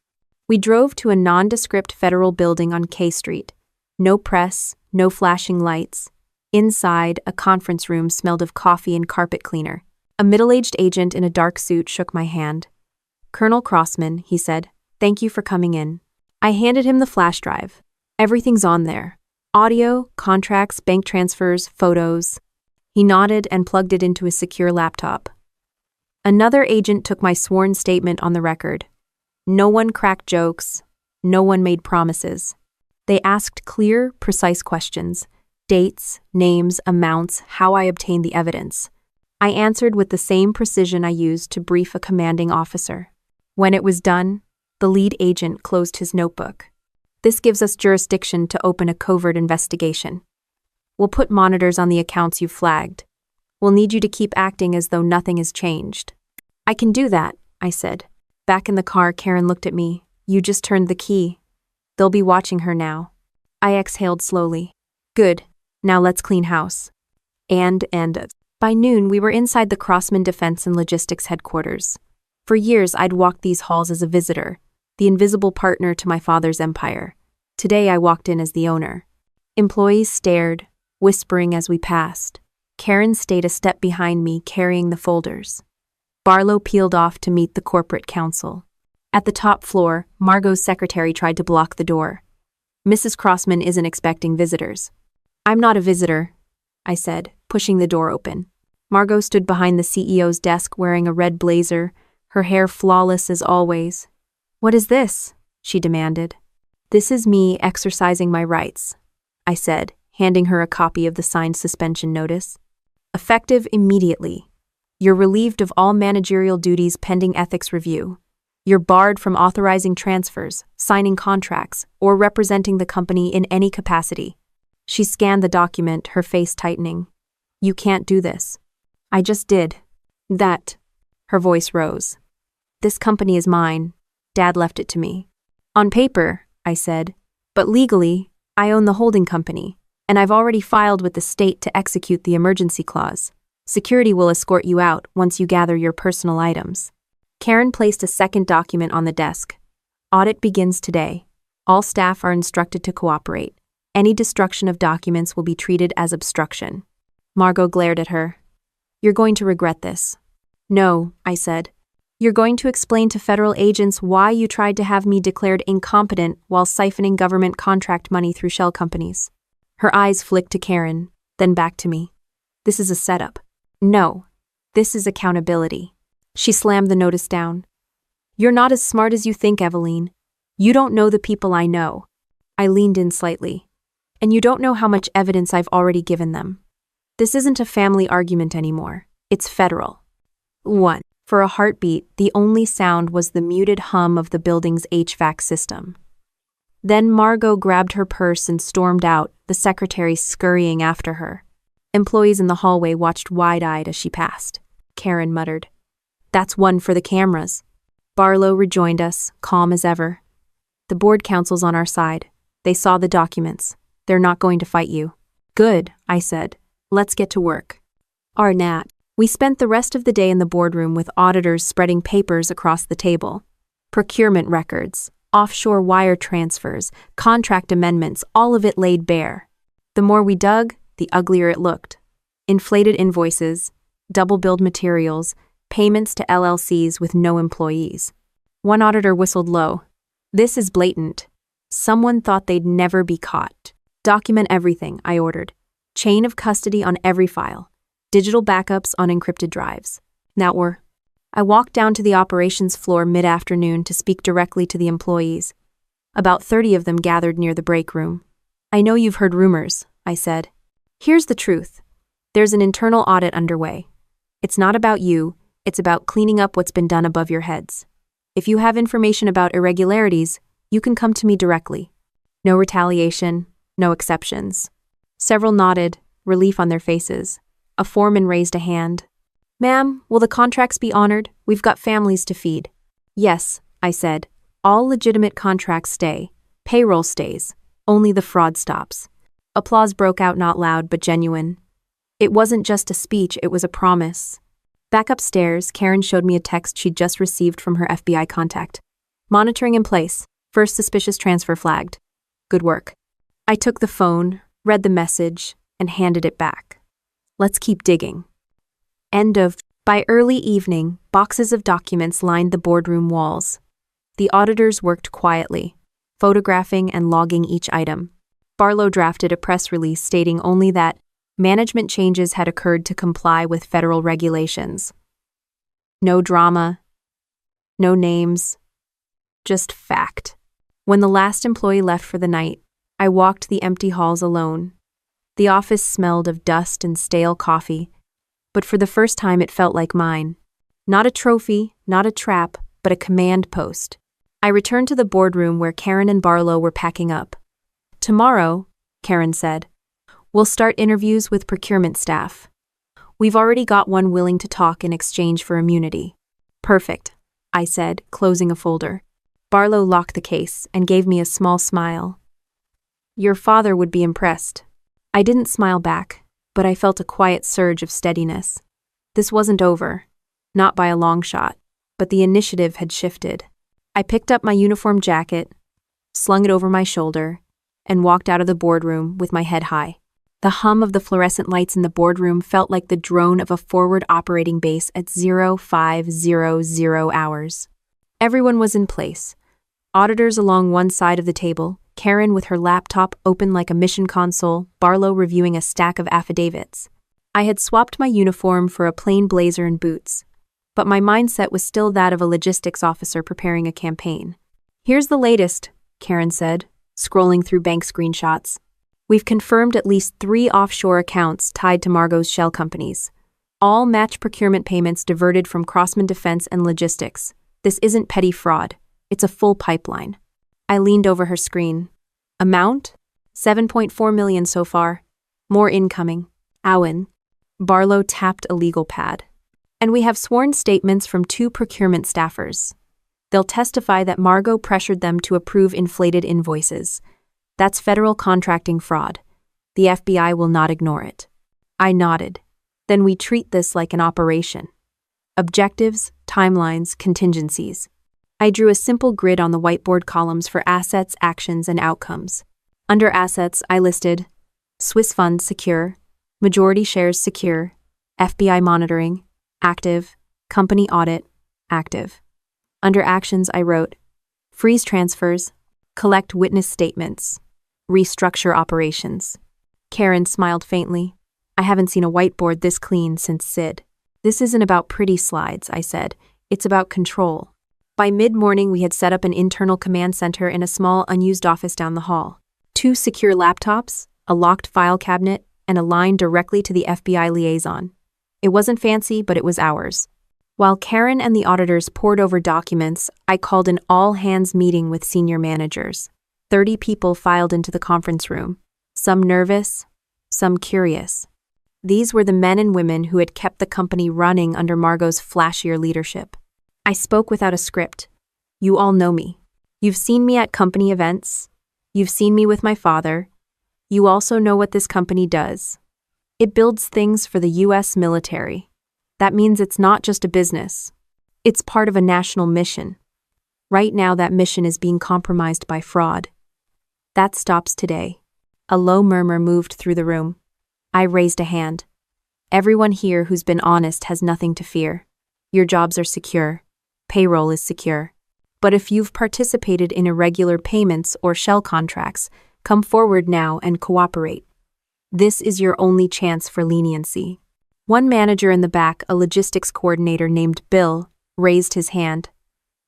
S1: We drove to a nondescript federal building on K Street. No press, no flashing lights. Inside, a conference room smelled of coffee and carpet cleaner. A middle-aged agent in a dark suit shook my hand. "Colonel Crossman," he said, "thank you for coming in." I handed him the flash drive. "Everything's on there. Audio, contracts, bank transfers, photos." He nodded and plugged it into his secure laptop. Another agent took my sworn statement on the record. No one cracked jokes. No one made promises. They asked clear, precise questions. Dates, names, amounts, how I obtained the evidence. I answered with the same precision I used to brief a commanding officer. When it was done, the lead agent closed his notebook. "This gives us jurisdiction to open a covert investigation. We'll put monitors on the accounts you've flagged. We'll need you to keep acting as though nothing has changed." "I can do that," I said. Back in the car, Karen looked at me. "You just turned the key. They'll be watching her now." I exhaled slowly. "Good. Now let's clean house." And by noon, we were inside the Crossman Defense and Logistics headquarters. For years, I'd walked these halls as a visitor, the invisible partner to my father's empire. Today, I walked in as the owner. Employees stared, whispering as we passed. Karen stayed a step behind me, carrying the folders. Barlow peeled off to meet the corporate counsel. At the top floor, Margot's secretary tried to block the door. "Mrs. Crossman isn't expecting visitors." "I'm not a visitor," I said, pushing the door open. Margot stood behind the CEO's desk wearing a red blazer, her hair flawless as always. "What is this?" she demanded. "This is me exercising my rights," I said, handing her a copy of the signed suspension notice. Effective immediately. You're relieved of all managerial duties pending ethics review. You're barred from authorizing transfers, signing contracts, or representing the company in any capacity. She scanned the document, her face tightening. You can't do this. I just did. That. Her voice rose. This company is mine. Dad left it to me. On paper, I said, but legally, I own the holding company, and I've already filed with the state to execute the emergency clause. Security will escort you out once you gather your personal items. Karen placed a second document on the desk. Audit begins today. All staff are instructed to cooperate. Any destruction of documents will be treated as obstruction. Margot glared at her. You're going to regret this. No, I said. You're going to explain to federal agents why you tried to have me declared incompetent while siphoning government contract money through shell companies. Her eyes flicked to Karen, then back to me. This is a setup. No, this is accountability. She slammed the notice down. You're not as smart as you think, Eveline. You don't know the people I know. I leaned in slightly. And you don't know how much evidence I've already given them. This isn't a family argument anymore. It's federal. 1. For a heartbeat, the only sound was the muted hum of the building's HVAC system. Then Margot grabbed her purse and stormed out, the secretary scurrying after her. Employees in the hallway watched wide-eyed as she passed. Karen muttered, "That's one for the cameras." Barlow rejoined us, calm as ever. The board counsel's on our side. They saw the documents. They're not going to fight you. Good, I said. Let's get to work. Arnat. We spent the rest of the day in the boardroom with auditors spreading papers across the table. Procurement records, offshore wire transfers, contract amendments, all of it laid bare. The more we dug, the uglier it looked. Inflated invoices, double-billed materials, payments to LLCs with no employees. One auditor whistled low. This is blatant. Someone thought they'd never be caught. Document everything, I ordered. Chain of custody on every file. Digital backups on encrypted drives. I walked down to the operations floor mid-afternoon to speak directly to the employees. About 30 of them gathered near the break room. I know you've heard rumors, I said. Here's the truth. There's an internal audit underway. It's not about you, it's about cleaning up what's been done above your heads. If you have information about irregularities, you can come to me directly. No retaliation, no exceptions. Several nodded, relief on their faces. A foreman raised a hand. Ma'am, will the contracts be honored? We've got families to feed. Yes, I said. All legitimate contracts stay. Payroll stays. Only the fraud stops. Applause broke out, not loud but genuine. It wasn't just a speech, it was a promise. Back upstairs, Karen showed me a text she'd just received from her FBI contact. Monitoring in place. First suspicious transfer flagged. Good work. I took the phone, read the message, and handed it back. Let's keep digging. End of. By early evening, boxes of documents lined the boardroom walls. The auditors worked quietly, photographing and logging each item. Barlow drafted a press release stating only that management changes had occurred to comply with federal regulations. No drama, no names, just fact. When the last employee left for the night, I walked the empty halls alone. The office smelled of dust and stale coffee, but for the first time it felt like mine. Not a trophy, not a trap, but a command post. I returned to the boardroom where Karen and Barlow were packing up. Tomorrow, Karen said, we'll start interviews with procurement staff. We've already got one willing to talk in exchange for immunity. Perfect, I said, closing a folder. Barlow locked the case and gave me a small smile. Your father would be impressed. I didn't smile back, but I felt a quiet surge of steadiness. This wasn't over, not by a long shot, but the initiative had shifted. I picked up my uniform jacket, slung it over my shoulder, and walked out of the boardroom with my head high. The hum of the fluorescent lights in the boardroom felt like the drone of a forward operating base at 0500 hours. Everyone was in place. Auditors along one side of the table, Karen with her laptop open like a mission console, Barlow reviewing a stack of affidavits. I had swapped my uniform for a plain blazer and boots, but my mindset was still that of a logistics officer preparing a campaign. Here's the latest, Karen said, scrolling through bank screenshots. We've confirmed at least 3 offshore accounts tied to Margot's shell companies. All match procurement payments diverted from Crossman Defense and Logistics. This isn't petty fraud. It's a full pipeline. I leaned over her screen. Amount? 7.4 million so far. More incoming. Owen. Barlow tapped a legal pad. And we have sworn statements from 2 procurement staffers. They'll testify that Margot pressured them to approve inflated invoices. That's federal contracting fraud. The FBI will not ignore it. I nodded. Then we treat this like an operation. Objectives, timelines, contingencies. I drew a simple grid on the whiteboard columns for assets, actions, and outcomes. Under assets, I listed Swiss funds secure, majority shares secure, FBI monitoring, active, company audit, active. Under actions, I wrote freeze transfers, collect witness statements, restructure operations. Karen smiled faintly. I haven't seen a whiteboard this clean since Sid. This isn't about pretty slides, I said. It's about control. By mid-morning, we had set up an internal command center in a small, unused office down the hall. 2 secure laptops, a locked file cabinet, and a line directly to the FBI liaison. It wasn't fancy, but it was ours. While Karen and the auditors pored over documents, I called an all-hands meeting with senior managers. 30 people filed into the conference room, some nervous, some curious. These were the men and women who had kept the company running under Margot's flashier leadership. I spoke without a script. You all know me. You've seen me at company events. You've seen me with my father. You also know what this company does. It builds things for the U.S. military. That means it's not just a business. It's part of a national mission. Right now, that mission is being compromised by fraud. That stops today. A low murmur moved through the room. I raised a hand. Everyone here who's been honest has nothing to fear. Your jobs are secure. Payroll is secure. But if you've participated in irregular payments or shell contracts, come forward now and cooperate. This is your only chance for leniency. One manager in the back, a logistics coordinator named Bill, raised his hand.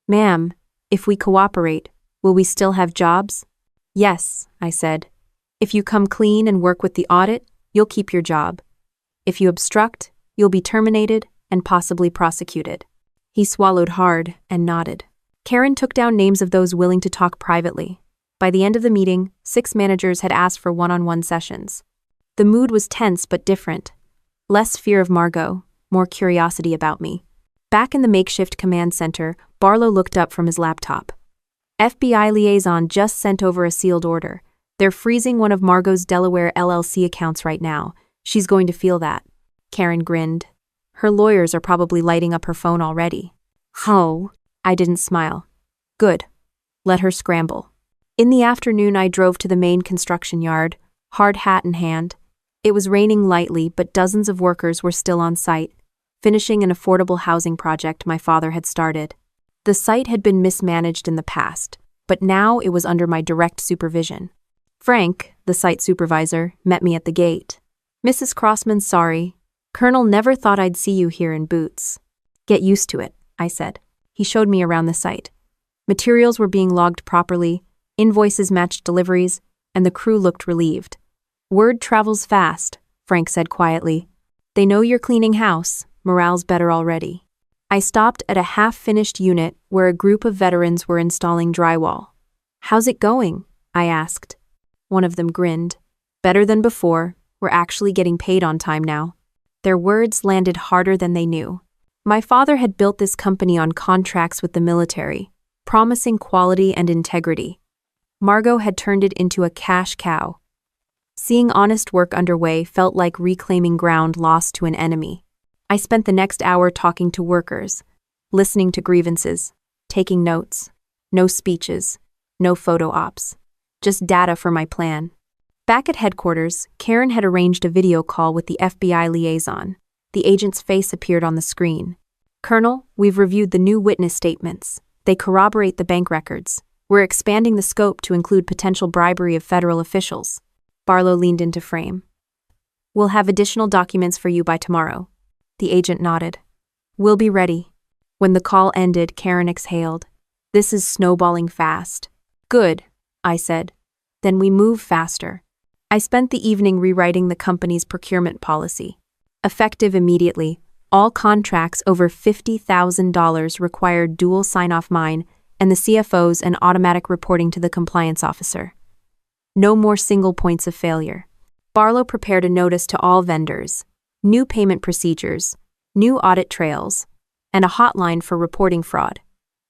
S1: Ma'am, if we cooperate, will we still have jobs? Yes, I said. If you come clean and work with the audit, you'll keep your job. If you obstruct, you'll be terminated and possibly prosecuted. He swallowed hard and nodded. Karen took down names of those willing to talk privately. By the end of the meeting, 6 managers had asked for one-on-one sessions. The mood was tense but different. Less fear of Margot, more curiosity about me. Back in the makeshift command center, Barlow looked up from his laptop. FBI liaison just sent over a sealed order. They're freezing one of Margot's Delaware LLC accounts right now. She's going to feel that. Karen grinned. Her lawyers are probably lighting up her phone already. Oh, I didn't smile. Good. Let her scramble. In the afternoon, I drove to the main construction yard, hard hat in hand. It was raining lightly, but dozens of workers were still on site, finishing an affordable housing project my father had started. The site had been mismanaged in the past, but now it was under my direct supervision. Frank, the site supervisor, met me at the gate. Mrs. Crossman, sorry. Colonel never thought I'd see you here in boots. Get used to it, I said. He showed me around the site. Materials were being logged properly, invoices matched deliveries, and the crew looked relieved. Word travels fast, Frank said quietly. They know you're cleaning house. Morale's better already. I stopped at a half-finished unit where a group of veterans were installing drywall. How's it going? I asked. One of them grinned. Better than before. We're actually getting paid on time now. Their words landed harder than they knew. My father had built this company on contracts with the military, promising quality and integrity. Margot had turned it into a cash cow. Seeing honest work underway felt like reclaiming ground lost to an enemy. I spent the next hour talking to workers, listening to grievances, taking notes. No speeches, no photo ops, just data for my plan. Back at headquarters, Karen had arranged a video call with the FBI liaison. The agent's face appeared on the screen. Colonel, we've reviewed the new witness statements. They corroborate the bank records. We're expanding the scope to include potential bribery of federal officials. Barlow leaned into frame. We'll have additional documents for you by tomorrow. The agent nodded. We'll be ready. When the call ended, Karen exhaled. This is snowballing fast. Good, I said. Then we move faster. I spent the evening rewriting the company's procurement policy. Effective immediately, all contracts over $50,000 required dual sign-off mine and the CFO's and automatic reporting to the compliance officer. No more single points of failure. Barlow prepared a notice to all vendors, new payment procedures, new audit trails, and a hotline for reporting fraud.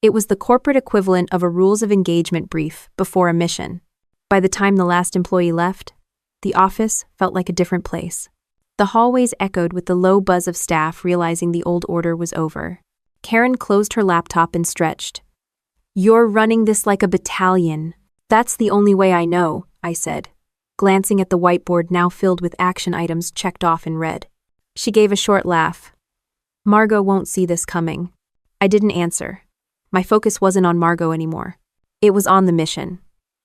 S1: It was the corporate equivalent of a rules of engagement brief before a mission. By the time the last employee left, the office felt like a different place. The hallways echoed with the low buzz of staff realizing the old order was over. Karen closed her laptop and stretched. "You're running this like a battalion." "That's the only way I know," I said, glancing at the whiteboard now filled with action items checked off in red. She gave a short laugh. "Margot won't see this coming." I didn't answer. My focus wasn't on Margot anymore. It was on the mission.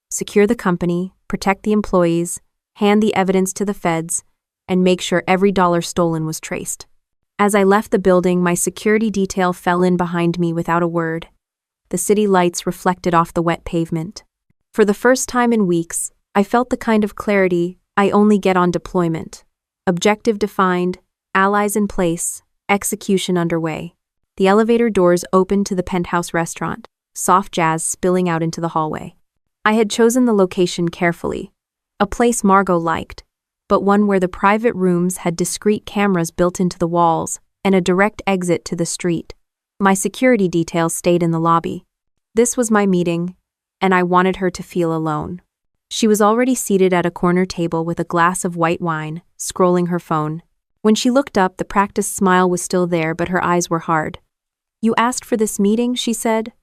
S1: Secure the company, protect the employees, hand the evidence to the feds, and make sure every dollar stolen was traced. As I left the building, my security detail fell in behind me without a word. The city lights reflected off the wet pavement. For the first time in weeks, I felt the kind of clarity I only get on deployment. Objective defined, allies in place, execution underway. The elevator doors opened to the penthouse restaurant, soft jazz spilling out into the hallway. I had chosen the location carefully, a place Margot liked, but one where the private rooms had discreet cameras built into the walls and a direct exit to the street. My security detail stayed in the lobby. This was my meeting, and I wanted her to feel alone. She was already seated at a corner table with a glass of white wine, scrolling her phone. When she looked up, the practiced smile was still there, but her eyes were hard. "You asked for this meeting," she said.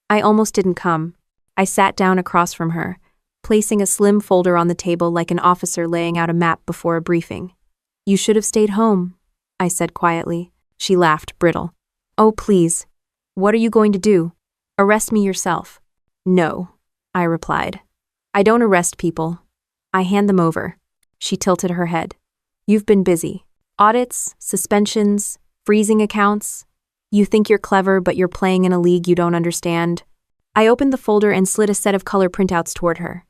S1: I almost didn't come. I sat down across from her, placing a slim folder on the table like an officer laying out a map before a briefing. "You should have stayed home," I said quietly. She laughed, brittle. "Oh, please. What are you going to do? Arrest me yourself?" "No," I replied. "I don't arrest people. I hand them over." She tilted her head. "You've been busy. Audits, suspensions, freezing accounts. You think you're clever, but you're playing in a league you don't understand." I opened the folder and slid a set of color printouts toward her.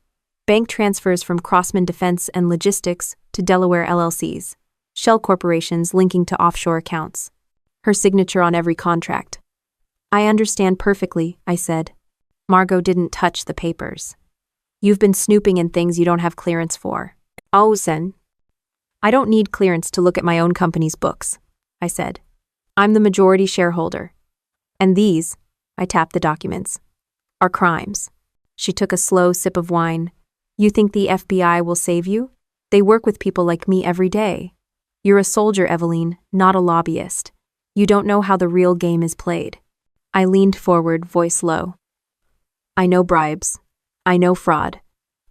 S1: Bank transfers from Crossman Defense and Logistics to Delaware LLCs. Shell corporations linking to offshore accounts. Her signature on every contract. "I understand perfectly," I said. Margot didn't touch the papers. "You've been snooping in things you don't have clearance for." "Oh, sen. I don't need clearance to look at my own company's books," I said. "I'm the majority shareholder. And these," I tapped the documents, "are crimes." She took a slow sip of wine. "You think the FBI will save you? They work with people like me every day. You're a soldier, Eveline, not a lobbyist. You don't know how the real game is played." I leaned forward, voice low. "I know bribes. I know fraud.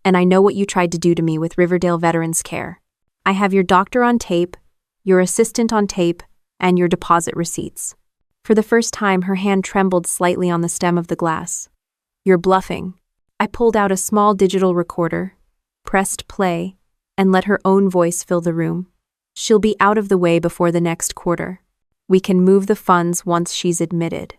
S1: And I know what you tried to do to me with Riverdale Veterans Care. I have your doctor on tape, your assistant on tape, and your deposit receipts." For the first time, her hand trembled slightly on the stem of the glass. "You're bluffing." I pulled out a small digital recorder, pressed play, and let her own voice fill the room. "She'll be out of the way before the next quarter. We can move the funds once she's admitted."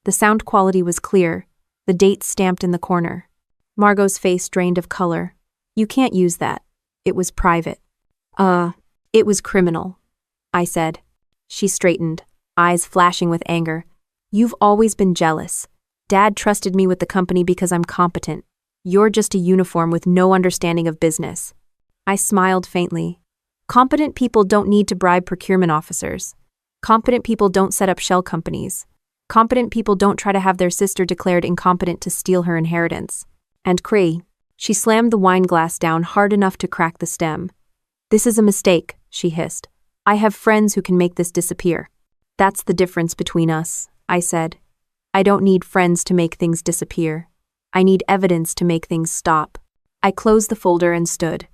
S1: The sound quality was clear, the date stamped in the corner. Margot's face drained of color. "You can't use that. It was private." It was criminal," I said. She straightened, eyes flashing with anger. "You've always been jealous. Dad trusted me with the company because I'm competent. You're just a uniform with no understanding of business." I smiled faintly. "Competent people don't need to bribe procurement officers. Competent people don't set up shell companies. Competent people don't try to have their sister declared incompetent to steal her inheritance. And she slammed the wine glass down hard enough to crack the stem. "This is a mistake," she hissed. "I have friends who can make this disappear." "That's the difference between us," I said. "I don't need friends to make things disappear. I need evidence to make things stop." I closed the folder and stood.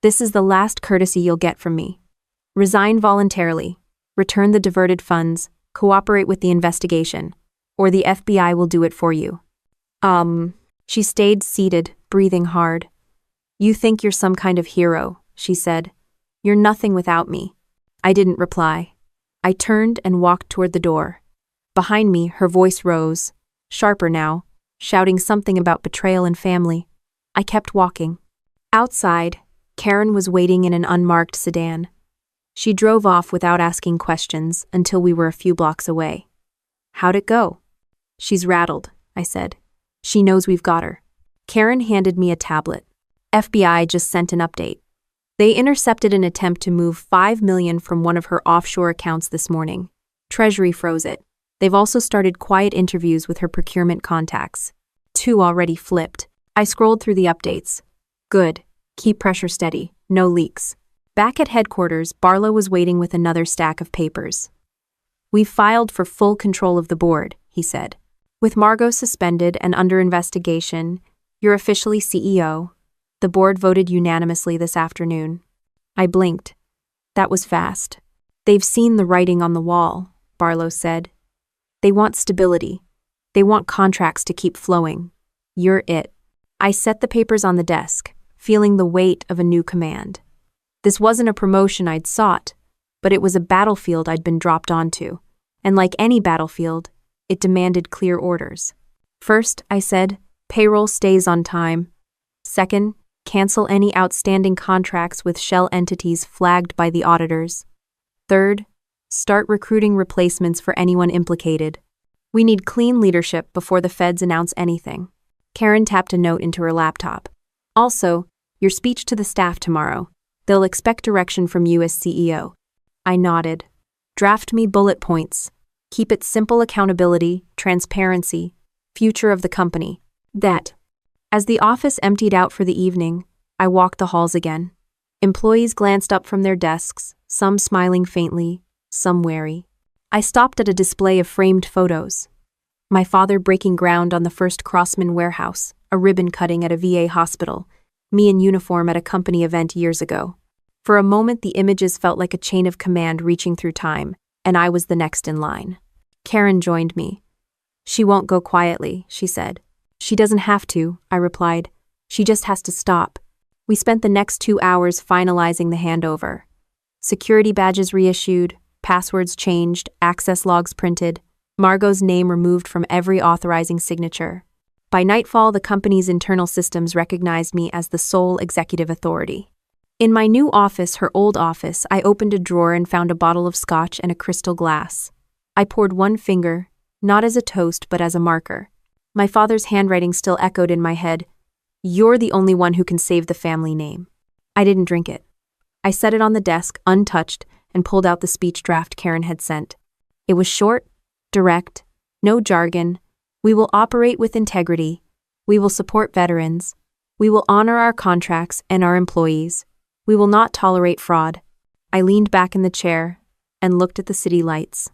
S1: "This is the last courtesy you'll get from me. Resign voluntarily, return the diverted funds, cooperate with the investigation, or the FBI will do it for you." She stayed seated, breathing hard. "You think you're some kind of hero," she said. "You're nothing without me." I didn't reply. I turned and walked toward the door. Behind me, her voice rose, sharper now, shouting something about betrayal and family. I kept walking. Outside, Karen was waiting in an unmarked sedan. She drove off without asking questions until we were a few blocks away. How'd it go? She's rattled, I said. She knows we've got her. Karen handed me a tablet. FBI just sent an update. They intercepted an attempt to move $5 million from one of her offshore accounts this morning. Treasury froze it. They've also started quiet interviews with her procurement contacts. 2 already flipped. I scrolled through the updates. Good. Keep pressure steady. No leaks. Back at headquarters, Barlow was waiting with another stack of papers. We've filed for full control of the board, he said. With Margot suspended and under investigation, you're officially CEO. The board voted unanimously this afternoon. I blinked. That was fast. They've seen the writing on the wall, Barlow said. They want stability. They want contracts to keep flowing. You're it. I set the papers on the desk, feeling the weight of a new command. This wasn't a promotion I'd sought, but it was a battlefield I'd been dropped onto, and like any battlefield, it demanded clear orders. First, I said, payroll stays on time. Second, cancel any outstanding contracts with shell entities flagged by the auditors. Third, start recruiting replacements for anyone implicated. We need clean leadership before the feds announce anything. Karen tapped a note into her laptop. Also, your speech to the staff tomorrow. They'll expect direction from you as CEO. I nodded. Draft me bullet points. Keep it simple: accountability, transparency, future of the company. That. As the office emptied out for the evening, I walked the halls again. Employees glanced up from their desks, some smiling faintly, some wary. I stopped at a display of framed photos. My father breaking ground on the first Crossman warehouse, a ribbon cutting at a VA hospital, me in uniform at a company event years ago. For a moment, the images felt like a chain of command reaching through time, and I was the next in line. Karen joined me. She won't go quietly, she said. She doesn't have to, I replied. She just has to stop. We spent the next 2 hours finalizing the handover. Security badges reissued, passwords changed, access logs printed, Margot's name removed from every authorizing signature. By nightfall, the company's internal systems recognized me as the sole executive authority. In my new office, her old office, I opened a drawer and found a bottle of scotch and a crystal glass. I poured one finger, not as a toast but as a marker. My father's handwriting still echoed in my head. You're the only one who can save the family name. I didn't drink it. I set it on the desk, untouched, and pulled out the speech draft Karen had sent. It was short, direct, no jargon. We will operate with integrity. We will support veterans. We will honor our contracts and our employees. We will not tolerate fraud. I leaned back in the chair and looked at the city lights.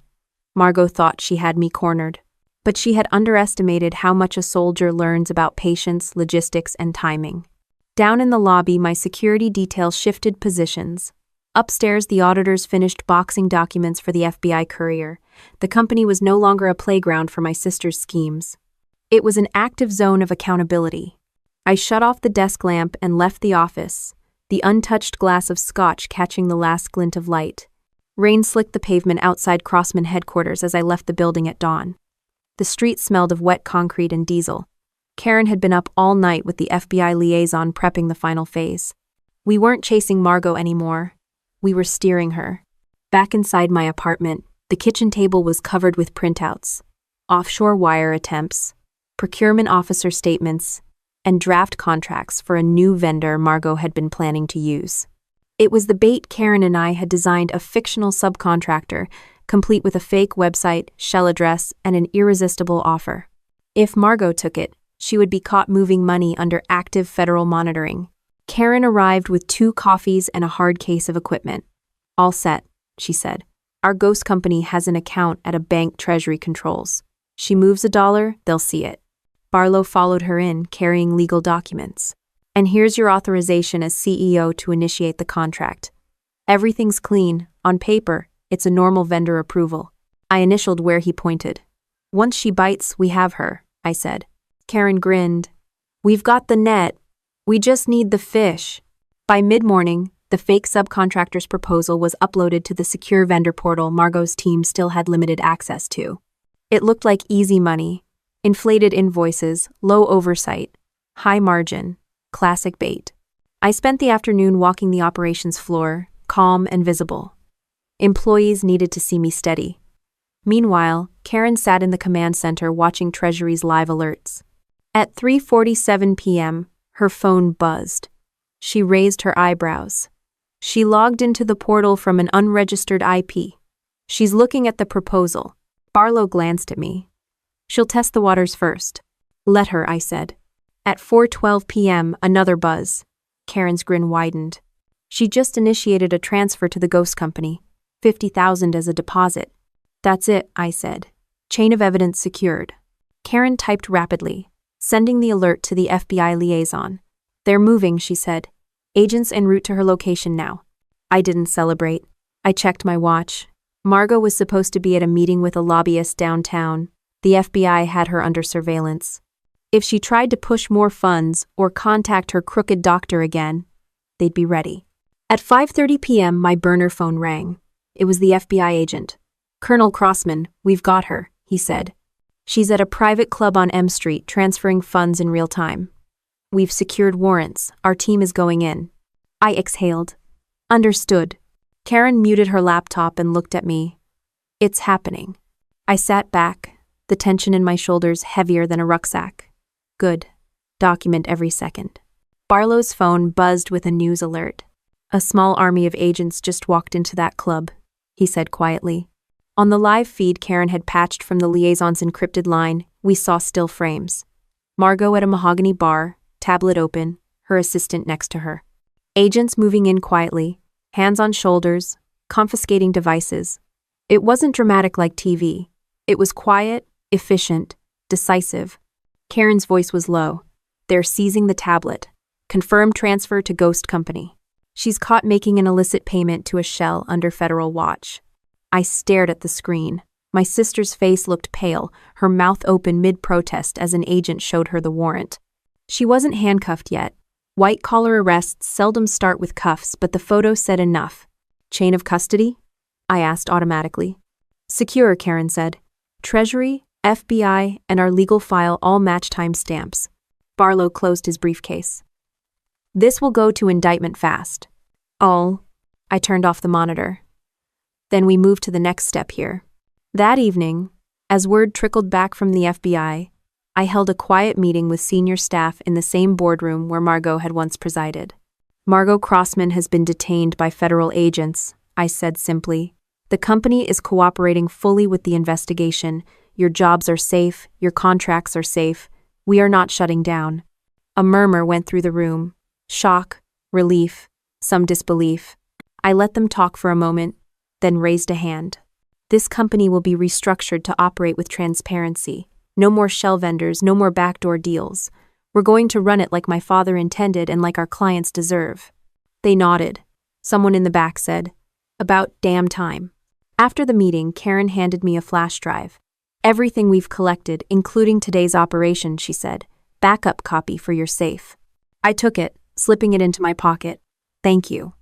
S1: Margot thought she had me cornered, but she had underestimated how much a soldier learns about patience, logistics, and timing. Down in the lobby, my security detail shifted positions. Upstairs, the auditors finished boxing documents for the FBI courier. The company was no longer a playground for my sister's schemes. It was an active zone of accountability. I shut off the desk lamp and left the office, the untouched glass of scotch catching the last glint of light. Rain slicked the pavement outside Crossman headquarters as I left the building at dawn. The street smelled of wet concrete and diesel. Karen had been up all night with the FBI liaison prepping the final phase. We weren't chasing Margot anymore. We were steering her. Back inside my apartment, the kitchen table was covered with printouts, offshore wire attempts, procurement officer statements, and draft contracts for a new vendor Margot had been planning to use. It was the bait Karen and I had designed: a fictional subcontractor, complete with a fake website, shell address, and an irresistible offer. If Margot took it, she would be caught moving money under active federal monitoring. Karen arrived with 2 coffees and a hard case of equipment. All set, she said. Our ghost company has an account at a bank Treasury controls. She moves $1, they'll see it. Barlow followed her in, carrying legal documents. And here's your authorization as CEO to initiate the contract. Everything's clean. On paper, it's a normal vendor approval. I initialed where he pointed. Once she bites, we have her, I said. Karen grinned. We've got the net. We just need the fish. By mid-morning, the fake subcontractor's proposal was uploaded to the secure vendor portal Margot's team still had limited access to. It looked like easy money, inflated invoices, low oversight, high margin, classic bait. I spent the afternoon walking the operations floor, calm and visible. Employees needed to see me steady. Meanwhile, Karen sat in the command center watching Treasury's live alerts. At 3:47 p.m., her phone buzzed. She raised her eyebrows. She logged into the portal from an unregistered IP. She's looking at the proposal. Barlow glanced at me. She'll test the waters first. Let her, I said. At 4:12 p.m., another buzz. Karen's grin widened. She just initiated a transfer to the ghost company. $50,000 as a deposit. That's it, I said. Chain of evidence secured. Karen typed rapidly, sending the alert to the FBI liaison. They're moving, she said. Agents en route to her location now. I didn't celebrate. I checked my watch. Margot was supposed to be at a meeting with a lobbyist downtown. The FBI had her under surveillance. If she tried to push more funds or contact her crooked doctor again, they'd be ready. At 5:30 p.m., my burner phone rang. It was the FBI agent. Colonel Crossman, we've got her, he said. She's at a private club on M Street transferring funds in real time. We've secured warrants. Our team is going in. I exhaled. Understood. Karen muted her laptop and looked at me. It's happening. I sat back, the tension in my shoulders heavier than a rucksack. Good. Document every second. Barlow's phone buzzed with a news alert. A small army of agents just walked into that club, he said quietly. On the live feed Karen had patched from the liaison's encrypted line, we saw still frames. Margot at a mahogany bar, tablet open, her assistant next to her. Agents moving in quietly, hands on shoulders, confiscating devices. It wasn't dramatic like TV. It was quiet, efficient, decisive. Karen's voice was low. They're seizing the tablet. Confirmed transfer to Ghost Company. She's caught making an illicit payment to a shell under federal watch. I stared at the screen. My sister's face looked pale, her mouth open mid-protest as an agent showed her the warrant. She wasn't handcuffed yet. White-collar arrests seldom start with cuffs, but the photo said enough. Chain of custody? I asked automatically. Secure, Karen said. Treasury, FBI, and our legal file all match timestamps. Barlow closed his briefcase. This will go to indictment fast. I turned off the monitor. Then we moved to the next step here. That evening, as word trickled back from the FBI, I held a quiet meeting with senior staff in the same boardroom where Margot had once presided. Margot Crossman has been detained by federal agents, I said simply. The company is cooperating fully with the investigation. Your jobs are safe, your contracts are safe. We are not shutting down. A murmur went through the room. Shock, relief, some disbelief. I let them talk for a moment, then raised a hand. This company will be restructured to operate with transparency. No more shell vendors, no more backdoor deals. We're going to run it like my father intended and like our clients deserve. They nodded. Someone in the back said, About damn time. After the meeting, Karen handed me a flash drive. Everything we've collected, including today's operation, she said. Backup copy for your safe. I took it, slipping it into my pocket. Thank you.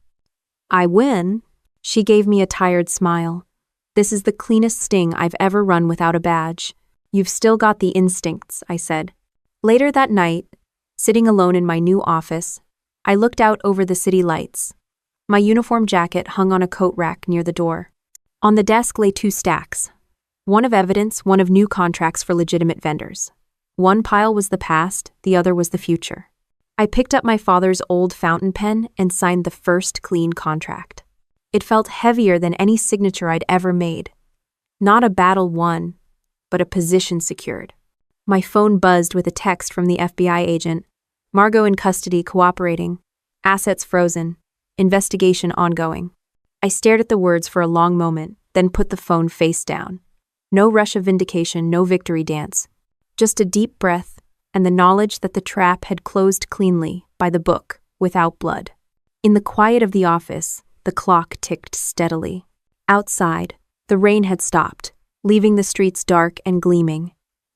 S1: I win. She gave me a tired smile. This is the cleanest sting I've ever run without a badge. You've still got the instincts, I said. Later that night, sitting alone in my new office, I looked out over the city lights. My uniform jacket hung on a coat rack near the door. On the desk lay 2 stacks. One of evidence, one of new contracts for legitimate vendors. One pile was the past, the other was the future. I picked up my father's old fountain pen and signed the first clean contract. It felt heavier than any signature I'd ever made. Not a battle won, but a position secured. My phone buzzed with a text from the FBI agent. Margot in custody, cooperating. Assets frozen. Investigation ongoing. I stared at the words for a long moment, then put the phone face down. No rush of vindication, no victory dance. Just a deep breath and the knowledge that the trap had closed cleanly, by the book, without blood. In the quiet of the office, the clock ticked steadily. Outside, the rain had stopped, leaving the streets dark and gleaming.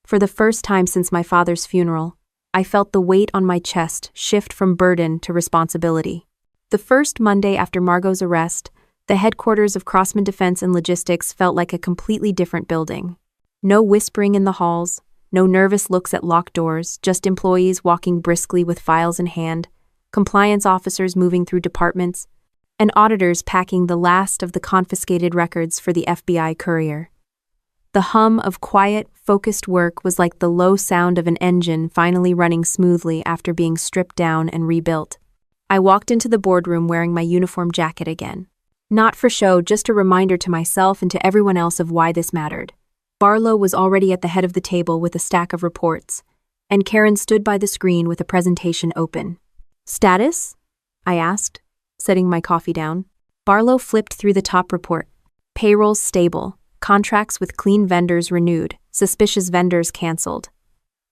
S1: For the first time since my father's funeral, I felt the weight on my chest shift from burden to responsibility. The first Monday after Margot's arrest, the headquarters of Crossman Defense and Logistics felt like a completely different building. No whispering in the halls, no nervous looks at locked doors, just employees walking briskly with files in hand, compliance officers moving through departments, and auditors packing the last of the confiscated records for the FBI courier. The hum of quiet, focused work was like the low sound of an engine finally running smoothly after being stripped down and rebuilt. I walked into the boardroom wearing my uniform jacket again. Not for show, just a reminder to myself and to everyone else of why this mattered. Barlow was already at the head of the table with a stack of reports, and Karen stood by the screen with a presentation open. "Status?" I asked, setting my coffee down. Barlow flipped through the top report. Payrolls stable, contracts with clean vendors renewed, suspicious vendors canceled.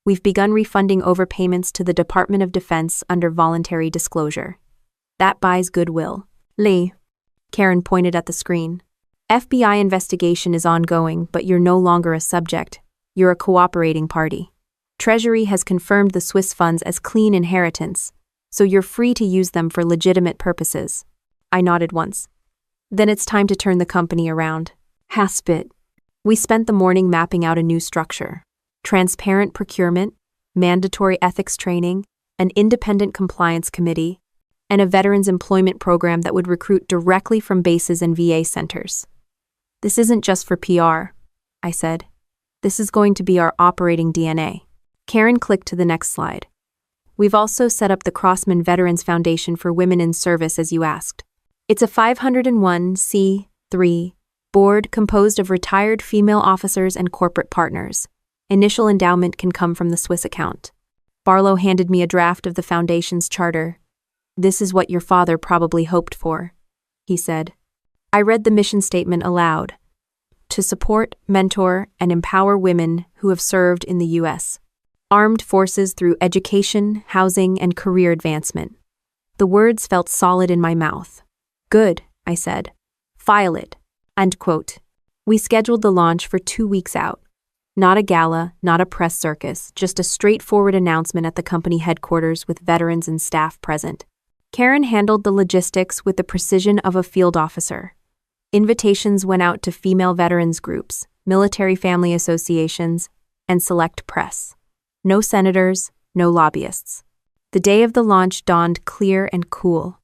S1: We've begun refunding overpayments to the Department of Defense under voluntary disclosure. That buys goodwill. Lee. Karen pointed at the screen. FBI investigation is ongoing, but you're no longer a subject. You're a cooperating party. Treasury has confirmed the Swiss funds as clean inheritance, so you're free to use them for legitimate purposes. I nodded once. Then it's time to turn the company around. Haspit. We spent the morning mapping out a new structure. Transparent procurement, mandatory ethics training, an independent compliance committee, and a veterans employment program that would recruit directly from bases and VA centers. This isn't just for PR, I said. This is going to be our operating DNA. Karen clicked to the next slide. We've also set up the Crossman Veterans Foundation for Women in Service, as you asked. It's a 501c3 board composed of retired female officers and corporate partners. Initial endowment can come from the Swiss account. Barlow handed me a draft of the foundation's charter. "This is what your father probably hoped for," he said. I read the mission statement aloud. To support, mentor, and empower women who have served in the U.S. Armed Forces through education, housing, and career advancement. The words felt solid in my mouth. "Good," I said. "File it." End quote. We scheduled the launch for 2 weeks out. Not a gala, not a press circus, just a straightforward announcement at the company headquarters with veterans and staff present. Karen handled the logistics with the precision of a field officer. Invitations went out to female veterans groups, military family associations, and select press. No senators, no lobbyists. The day of the launch dawned clear and cool.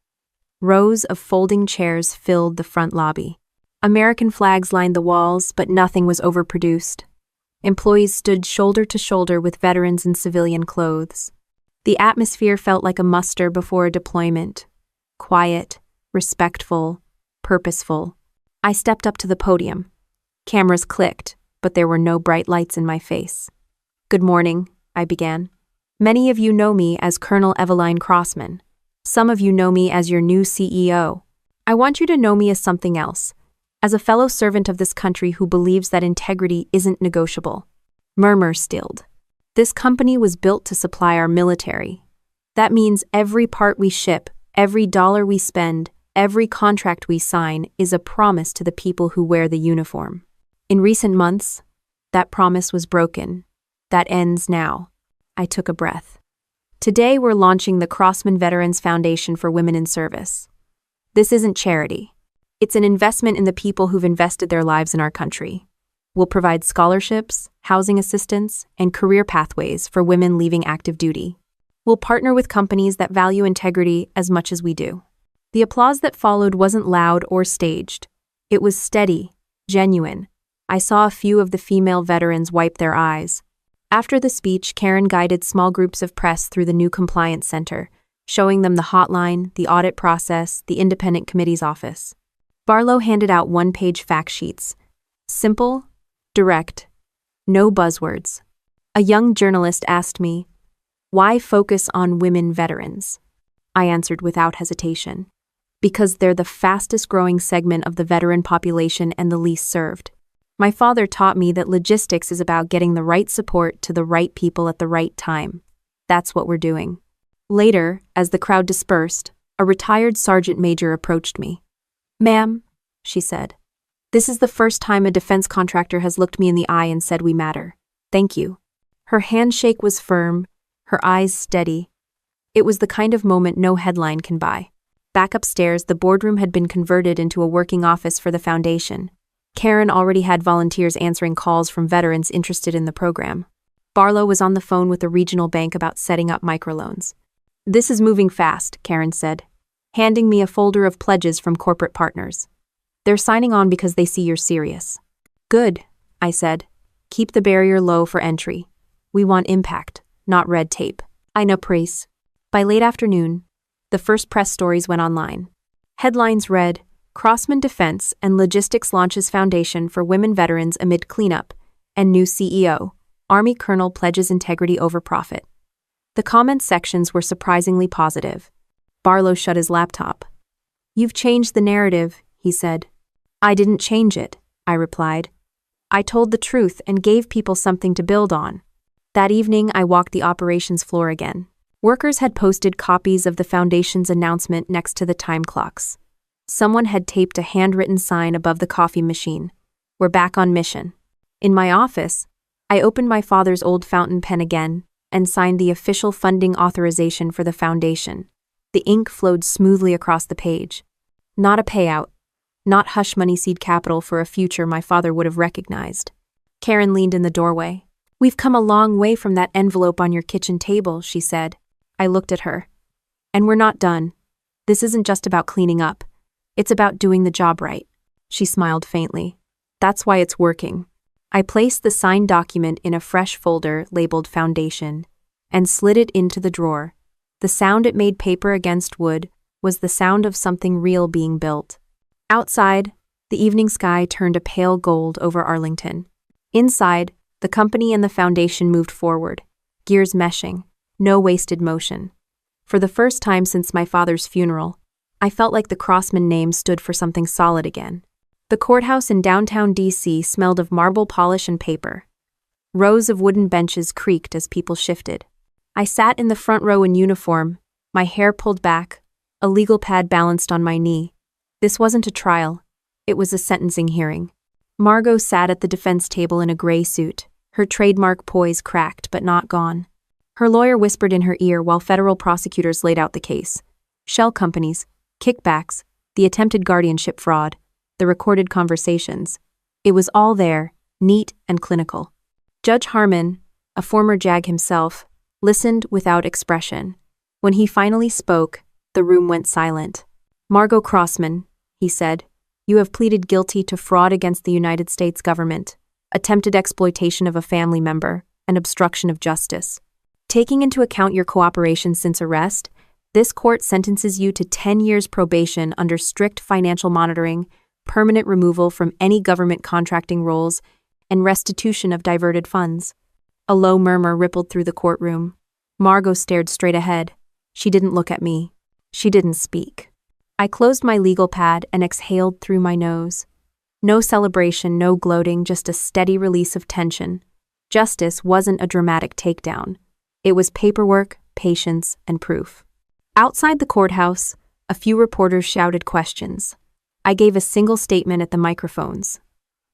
S1: Rows of folding chairs filled the front lobby. American flags lined the walls, but nothing was overproduced. Employees stood shoulder to shoulder with veterans in civilian clothes. The atmosphere felt like a muster before a deployment. Quiet, respectful, purposeful. I stepped up to the podium. Cameras clicked, but there were no bright lights in my face. "Good morning," I began. "Many of you know me as Colonel Eveline Crossman. Some of you know me as your new CEO. I want you to know me as something else, as a fellow servant of this country who believes that integrity isn't negotiable." Murmurs stilled. This company was built to supply our military. That means every part we ship, every dollar we spend, every contract we sign is a promise to the people who wear the uniform. In recent months, that promise was broken. That ends now. I took a breath. Today we're launching the Crossman Veterans Foundation for Women in Service. This isn't charity. It's an investment in the people who've invested their lives in our country. We'll provide scholarships, housing assistance, and career pathways for women leaving active duty. We'll partner with companies that value integrity as much as we do. The applause that followed wasn't loud or staged. It was steady, genuine. I saw a few of the female veterans wipe their eyes. After the speech, Karen guided small groups of press through the new compliance center, showing them the hotline, the audit process, the independent committee's office. Barlow handed out one-page fact sheets. Simple, direct, no buzzwords. A young journalist asked me, "Why focus on women veterans?" I answered without hesitation. Because they're the fastest growing segment of the veteran population and the least served. My father taught me that logistics is about getting the right support to the right people at the right time. That's what we're doing. Later, as the crowd dispersed, a retired sergeant major approached me. "Ma'am," she said, "this is the first time a defense contractor has looked me in the eye and said we matter. Thank you." Her handshake was firm, her eyes steady. It was the kind of moment no headline can buy. Back upstairs, the boardroom had been converted into a working office for the foundation. Karen already had volunteers answering calls from veterans interested in the program. Barlow was on the phone with the regional bank about setting up microloans. This is moving fast, Karen said, handing me a folder of pledges from corporate partners. They're signing on because they see you're serious. Good, I said. Keep the barrier low for entry. We want impact, not red tape. I know, praise. By late afternoon, the first press stories went online. Headlines read, Crossman Defense and Logistics launches foundation for women veterans amid cleanup, and new CEO, Army Colonel pledges integrity over profit. The comment sections were surprisingly positive. Barlow shut his laptop. You've changed the narrative, he said. I didn't change it, I replied. I told the truth and gave people something to build on. That evening, I walked the operations floor again. Workers had posted copies of the foundation's announcement next to the time clocks. Someone had taped a handwritten sign above the coffee machine. We're back on mission. In my office, I opened my father's old fountain pen again and signed the official funding authorization for the foundation. The ink flowed smoothly across the page. Not a payout, not hush money seed capital for a future my father would have recognized. Karen leaned in the doorway. We've come a long way from that envelope on your kitchen table, she said. I looked at her. And we're not done. This isn't just about cleaning up. It's about doing the job right. She smiled faintly. That's why it's working. I placed the signed document in a fresh folder labeled Foundation and slid it into the drawer. The sound it made paper against wood was the sound of something real being built. Outside, the evening sky turned a pale gold over Arlington. Inside, the company and the foundation moved forward, gears meshing, no wasted motion. For the first time since my father's funeral, I felt like the Crossman name stood for something solid again. The courthouse in downtown D.C. smelled of marble polish and paper. Rows of wooden benches creaked as people shifted. I sat in the front row in uniform, my hair pulled back, a legal pad balanced on my knee. This wasn't a trial. It was a sentencing hearing. Margot sat at the defense table in a gray suit, her trademark poise cracked but not gone. Her lawyer whispered in her ear while federal prosecutors laid out the case. Shell companies, kickbacks, the attempted guardianship fraud, the recorded conversations. It was all there, neat and clinical. Judge Harmon, a former JAG himself, listened without expression. When he finally spoke, the room went silent. Margot Crossman, he said, you have pleaded guilty to fraud against the United States government, attempted exploitation of a family member, and obstruction of justice. Taking into account your cooperation since arrest, this court sentences you to 10 years probation under strict financial monitoring, permanent removal from any government contracting roles, and restitution of diverted funds. A low murmur rippled through the courtroom. Margot stared straight ahead. She didn't look at me. She didn't speak. I closed my legal pad and exhaled through my nose. No celebration, no gloating, just a steady release of tension. Justice wasn't a dramatic takedown. It was paperwork, patience, and proof. Outside the courthouse, a few reporters shouted questions. I gave a single statement at the microphones.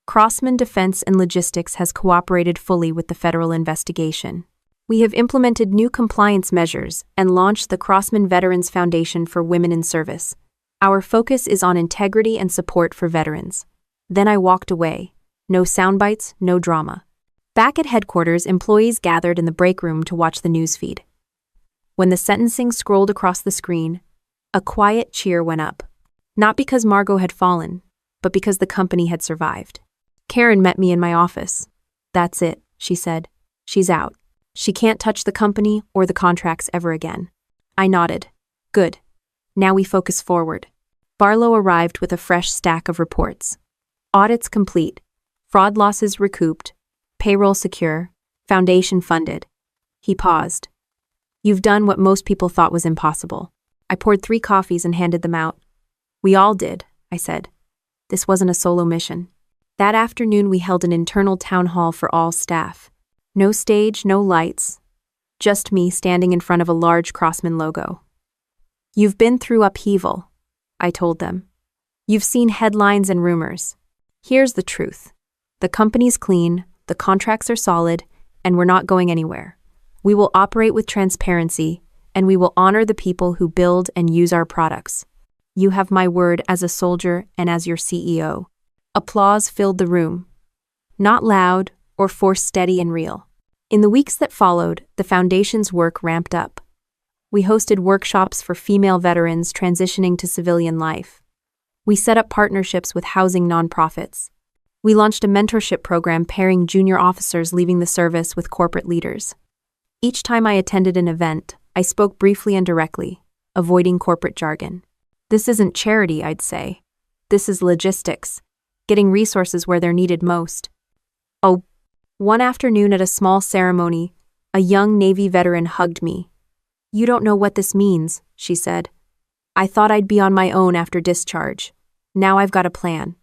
S1: Crossman Defense and Logistics has cooperated fully with the federal investigation. We have implemented new compliance measures and launched the Crossman Veterans Foundation for Women in Service. Our focus is on integrity and support for veterans. Then I walked away. No soundbites, no drama. Back at headquarters, employees gathered in the break room to watch the newsfeed. When the sentencing scrolled across the screen, a quiet cheer went up. Not because Margot had fallen, but because the company had survived. Karen met me in my office. That's it, she said. She's out. She can't touch the company or the contracts ever again. I nodded. Good. Now we focus forward. Barlow arrived with a fresh stack of reports. Audits complete. Fraud losses recouped. Payroll secure. Foundation funded. He paused. You've done what most people thought was impossible. I poured 3 coffees and handed them out. We all did, I said. This wasn't a solo mission. That afternoon we held an internal town hall for all staff. No stage, no lights. Just me standing in front of a large Crossman logo. You've been through upheaval, I told them. You've seen headlines and rumors. Here's the truth. The company's clean, the contracts are solid, and we're not going anywhere. We will operate with transparency, and we will honor the people who build and use our products. You have my word as a soldier and as your CEO. Applause filled the room. Not loud or forced, steady and real. In the weeks that followed, the foundation's work ramped up. We hosted workshops for female veterans transitioning to civilian life. We set up partnerships with housing nonprofits. We launched a mentorship program pairing junior officers leaving the service with corporate leaders. Each time I attended an event, I spoke briefly and directly, avoiding corporate jargon. This isn't charity, I'd say. This is logistics, getting resources where they're needed most. Oh, one afternoon at a small ceremony, a young Navy veteran hugged me. "You don't know what this means," she said. "I thought I'd be on my own after discharge. Now I've got a plan."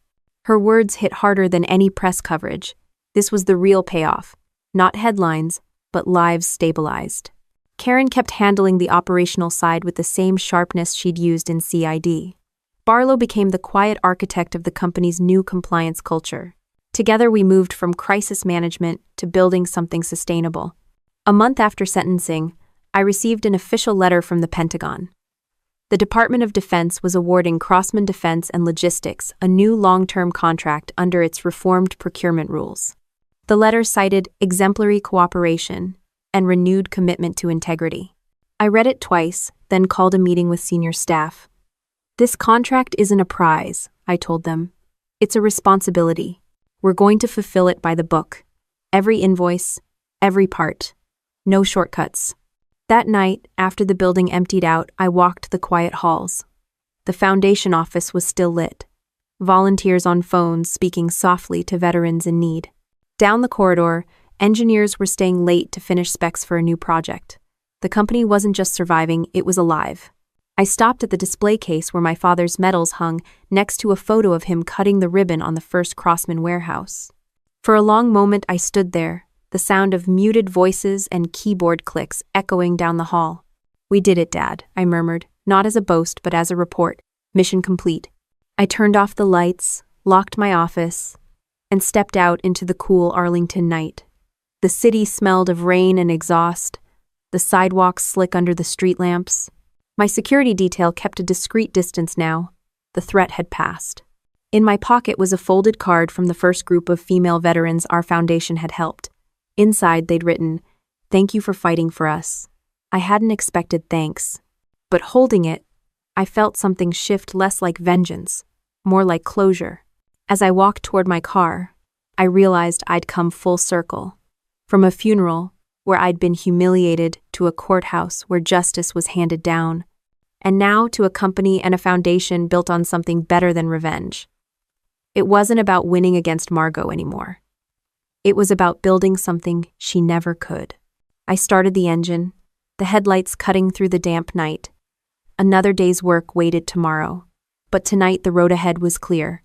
S1: Her words hit harder than any press coverage. This was the real payoff. Not headlines, but lives stabilized. Karen kept handling the operational side with the same sharpness she'd used in CID. Barlow became the quiet architect of the company's new compliance culture. Together we moved from crisis management to building something sustainable. A month after sentencing, I received an official letter from the Pentagon. The Department of Defense was awarding Crossman Defense and Logistics a new long-term contract under its reformed procurement rules. The letter cited exemplary cooperation and renewed commitment to integrity. I read it twice, then called a meeting with senior staff. "This contract isn't a prize," I told them. "It's a responsibility. We're going to fulfill it by the book. Every invoice, every part. No shortcuts." That night, after the building emptied out, I walked the quiet halls. The foundation office was still lit. Volunteers on phones speaking softly to veterans in need. Down the corridor, engineers were staying late to finish specs for a new project. The company wasn't just surviving, it was alive. I stopped at the display case where my father's medals hung next to a photo of him cutting the ribbon on the first Crossman warehouse. For a long moment I stood there, the sound of muted voices and keyboard clicks echoing down the hall. "We did it, Dad," I murmured, not as a boast but as a report. Mission complete. I turned off the lights, locked my office, and stepped out into the cool Arlington night. The city smelled of rain and exhaust, the sidewalks slick under the street lamps. My security detail kept a discreet distance now. The threat had passed. In my pocket was a folded card from the first group of female veterans our foundation had helped. Inside, they'd written, "Thank you for fighting for us." I hadn't expected thanks, but holding it, I felt something shift less like vengeance, more like closure. As I walked toward my car, I realized I'd come full circle. From a funeral, where I'd been humiliated, to a courthouse where justice was handed down, and now to a company and a foundation built on something better than revenge. It wasn't about winning against Margot anymore. It was about building something she never could. I started the engine, the headlights cutting through the damp night. Another day's work waited tomorrow, but tonight the road ahead was clear.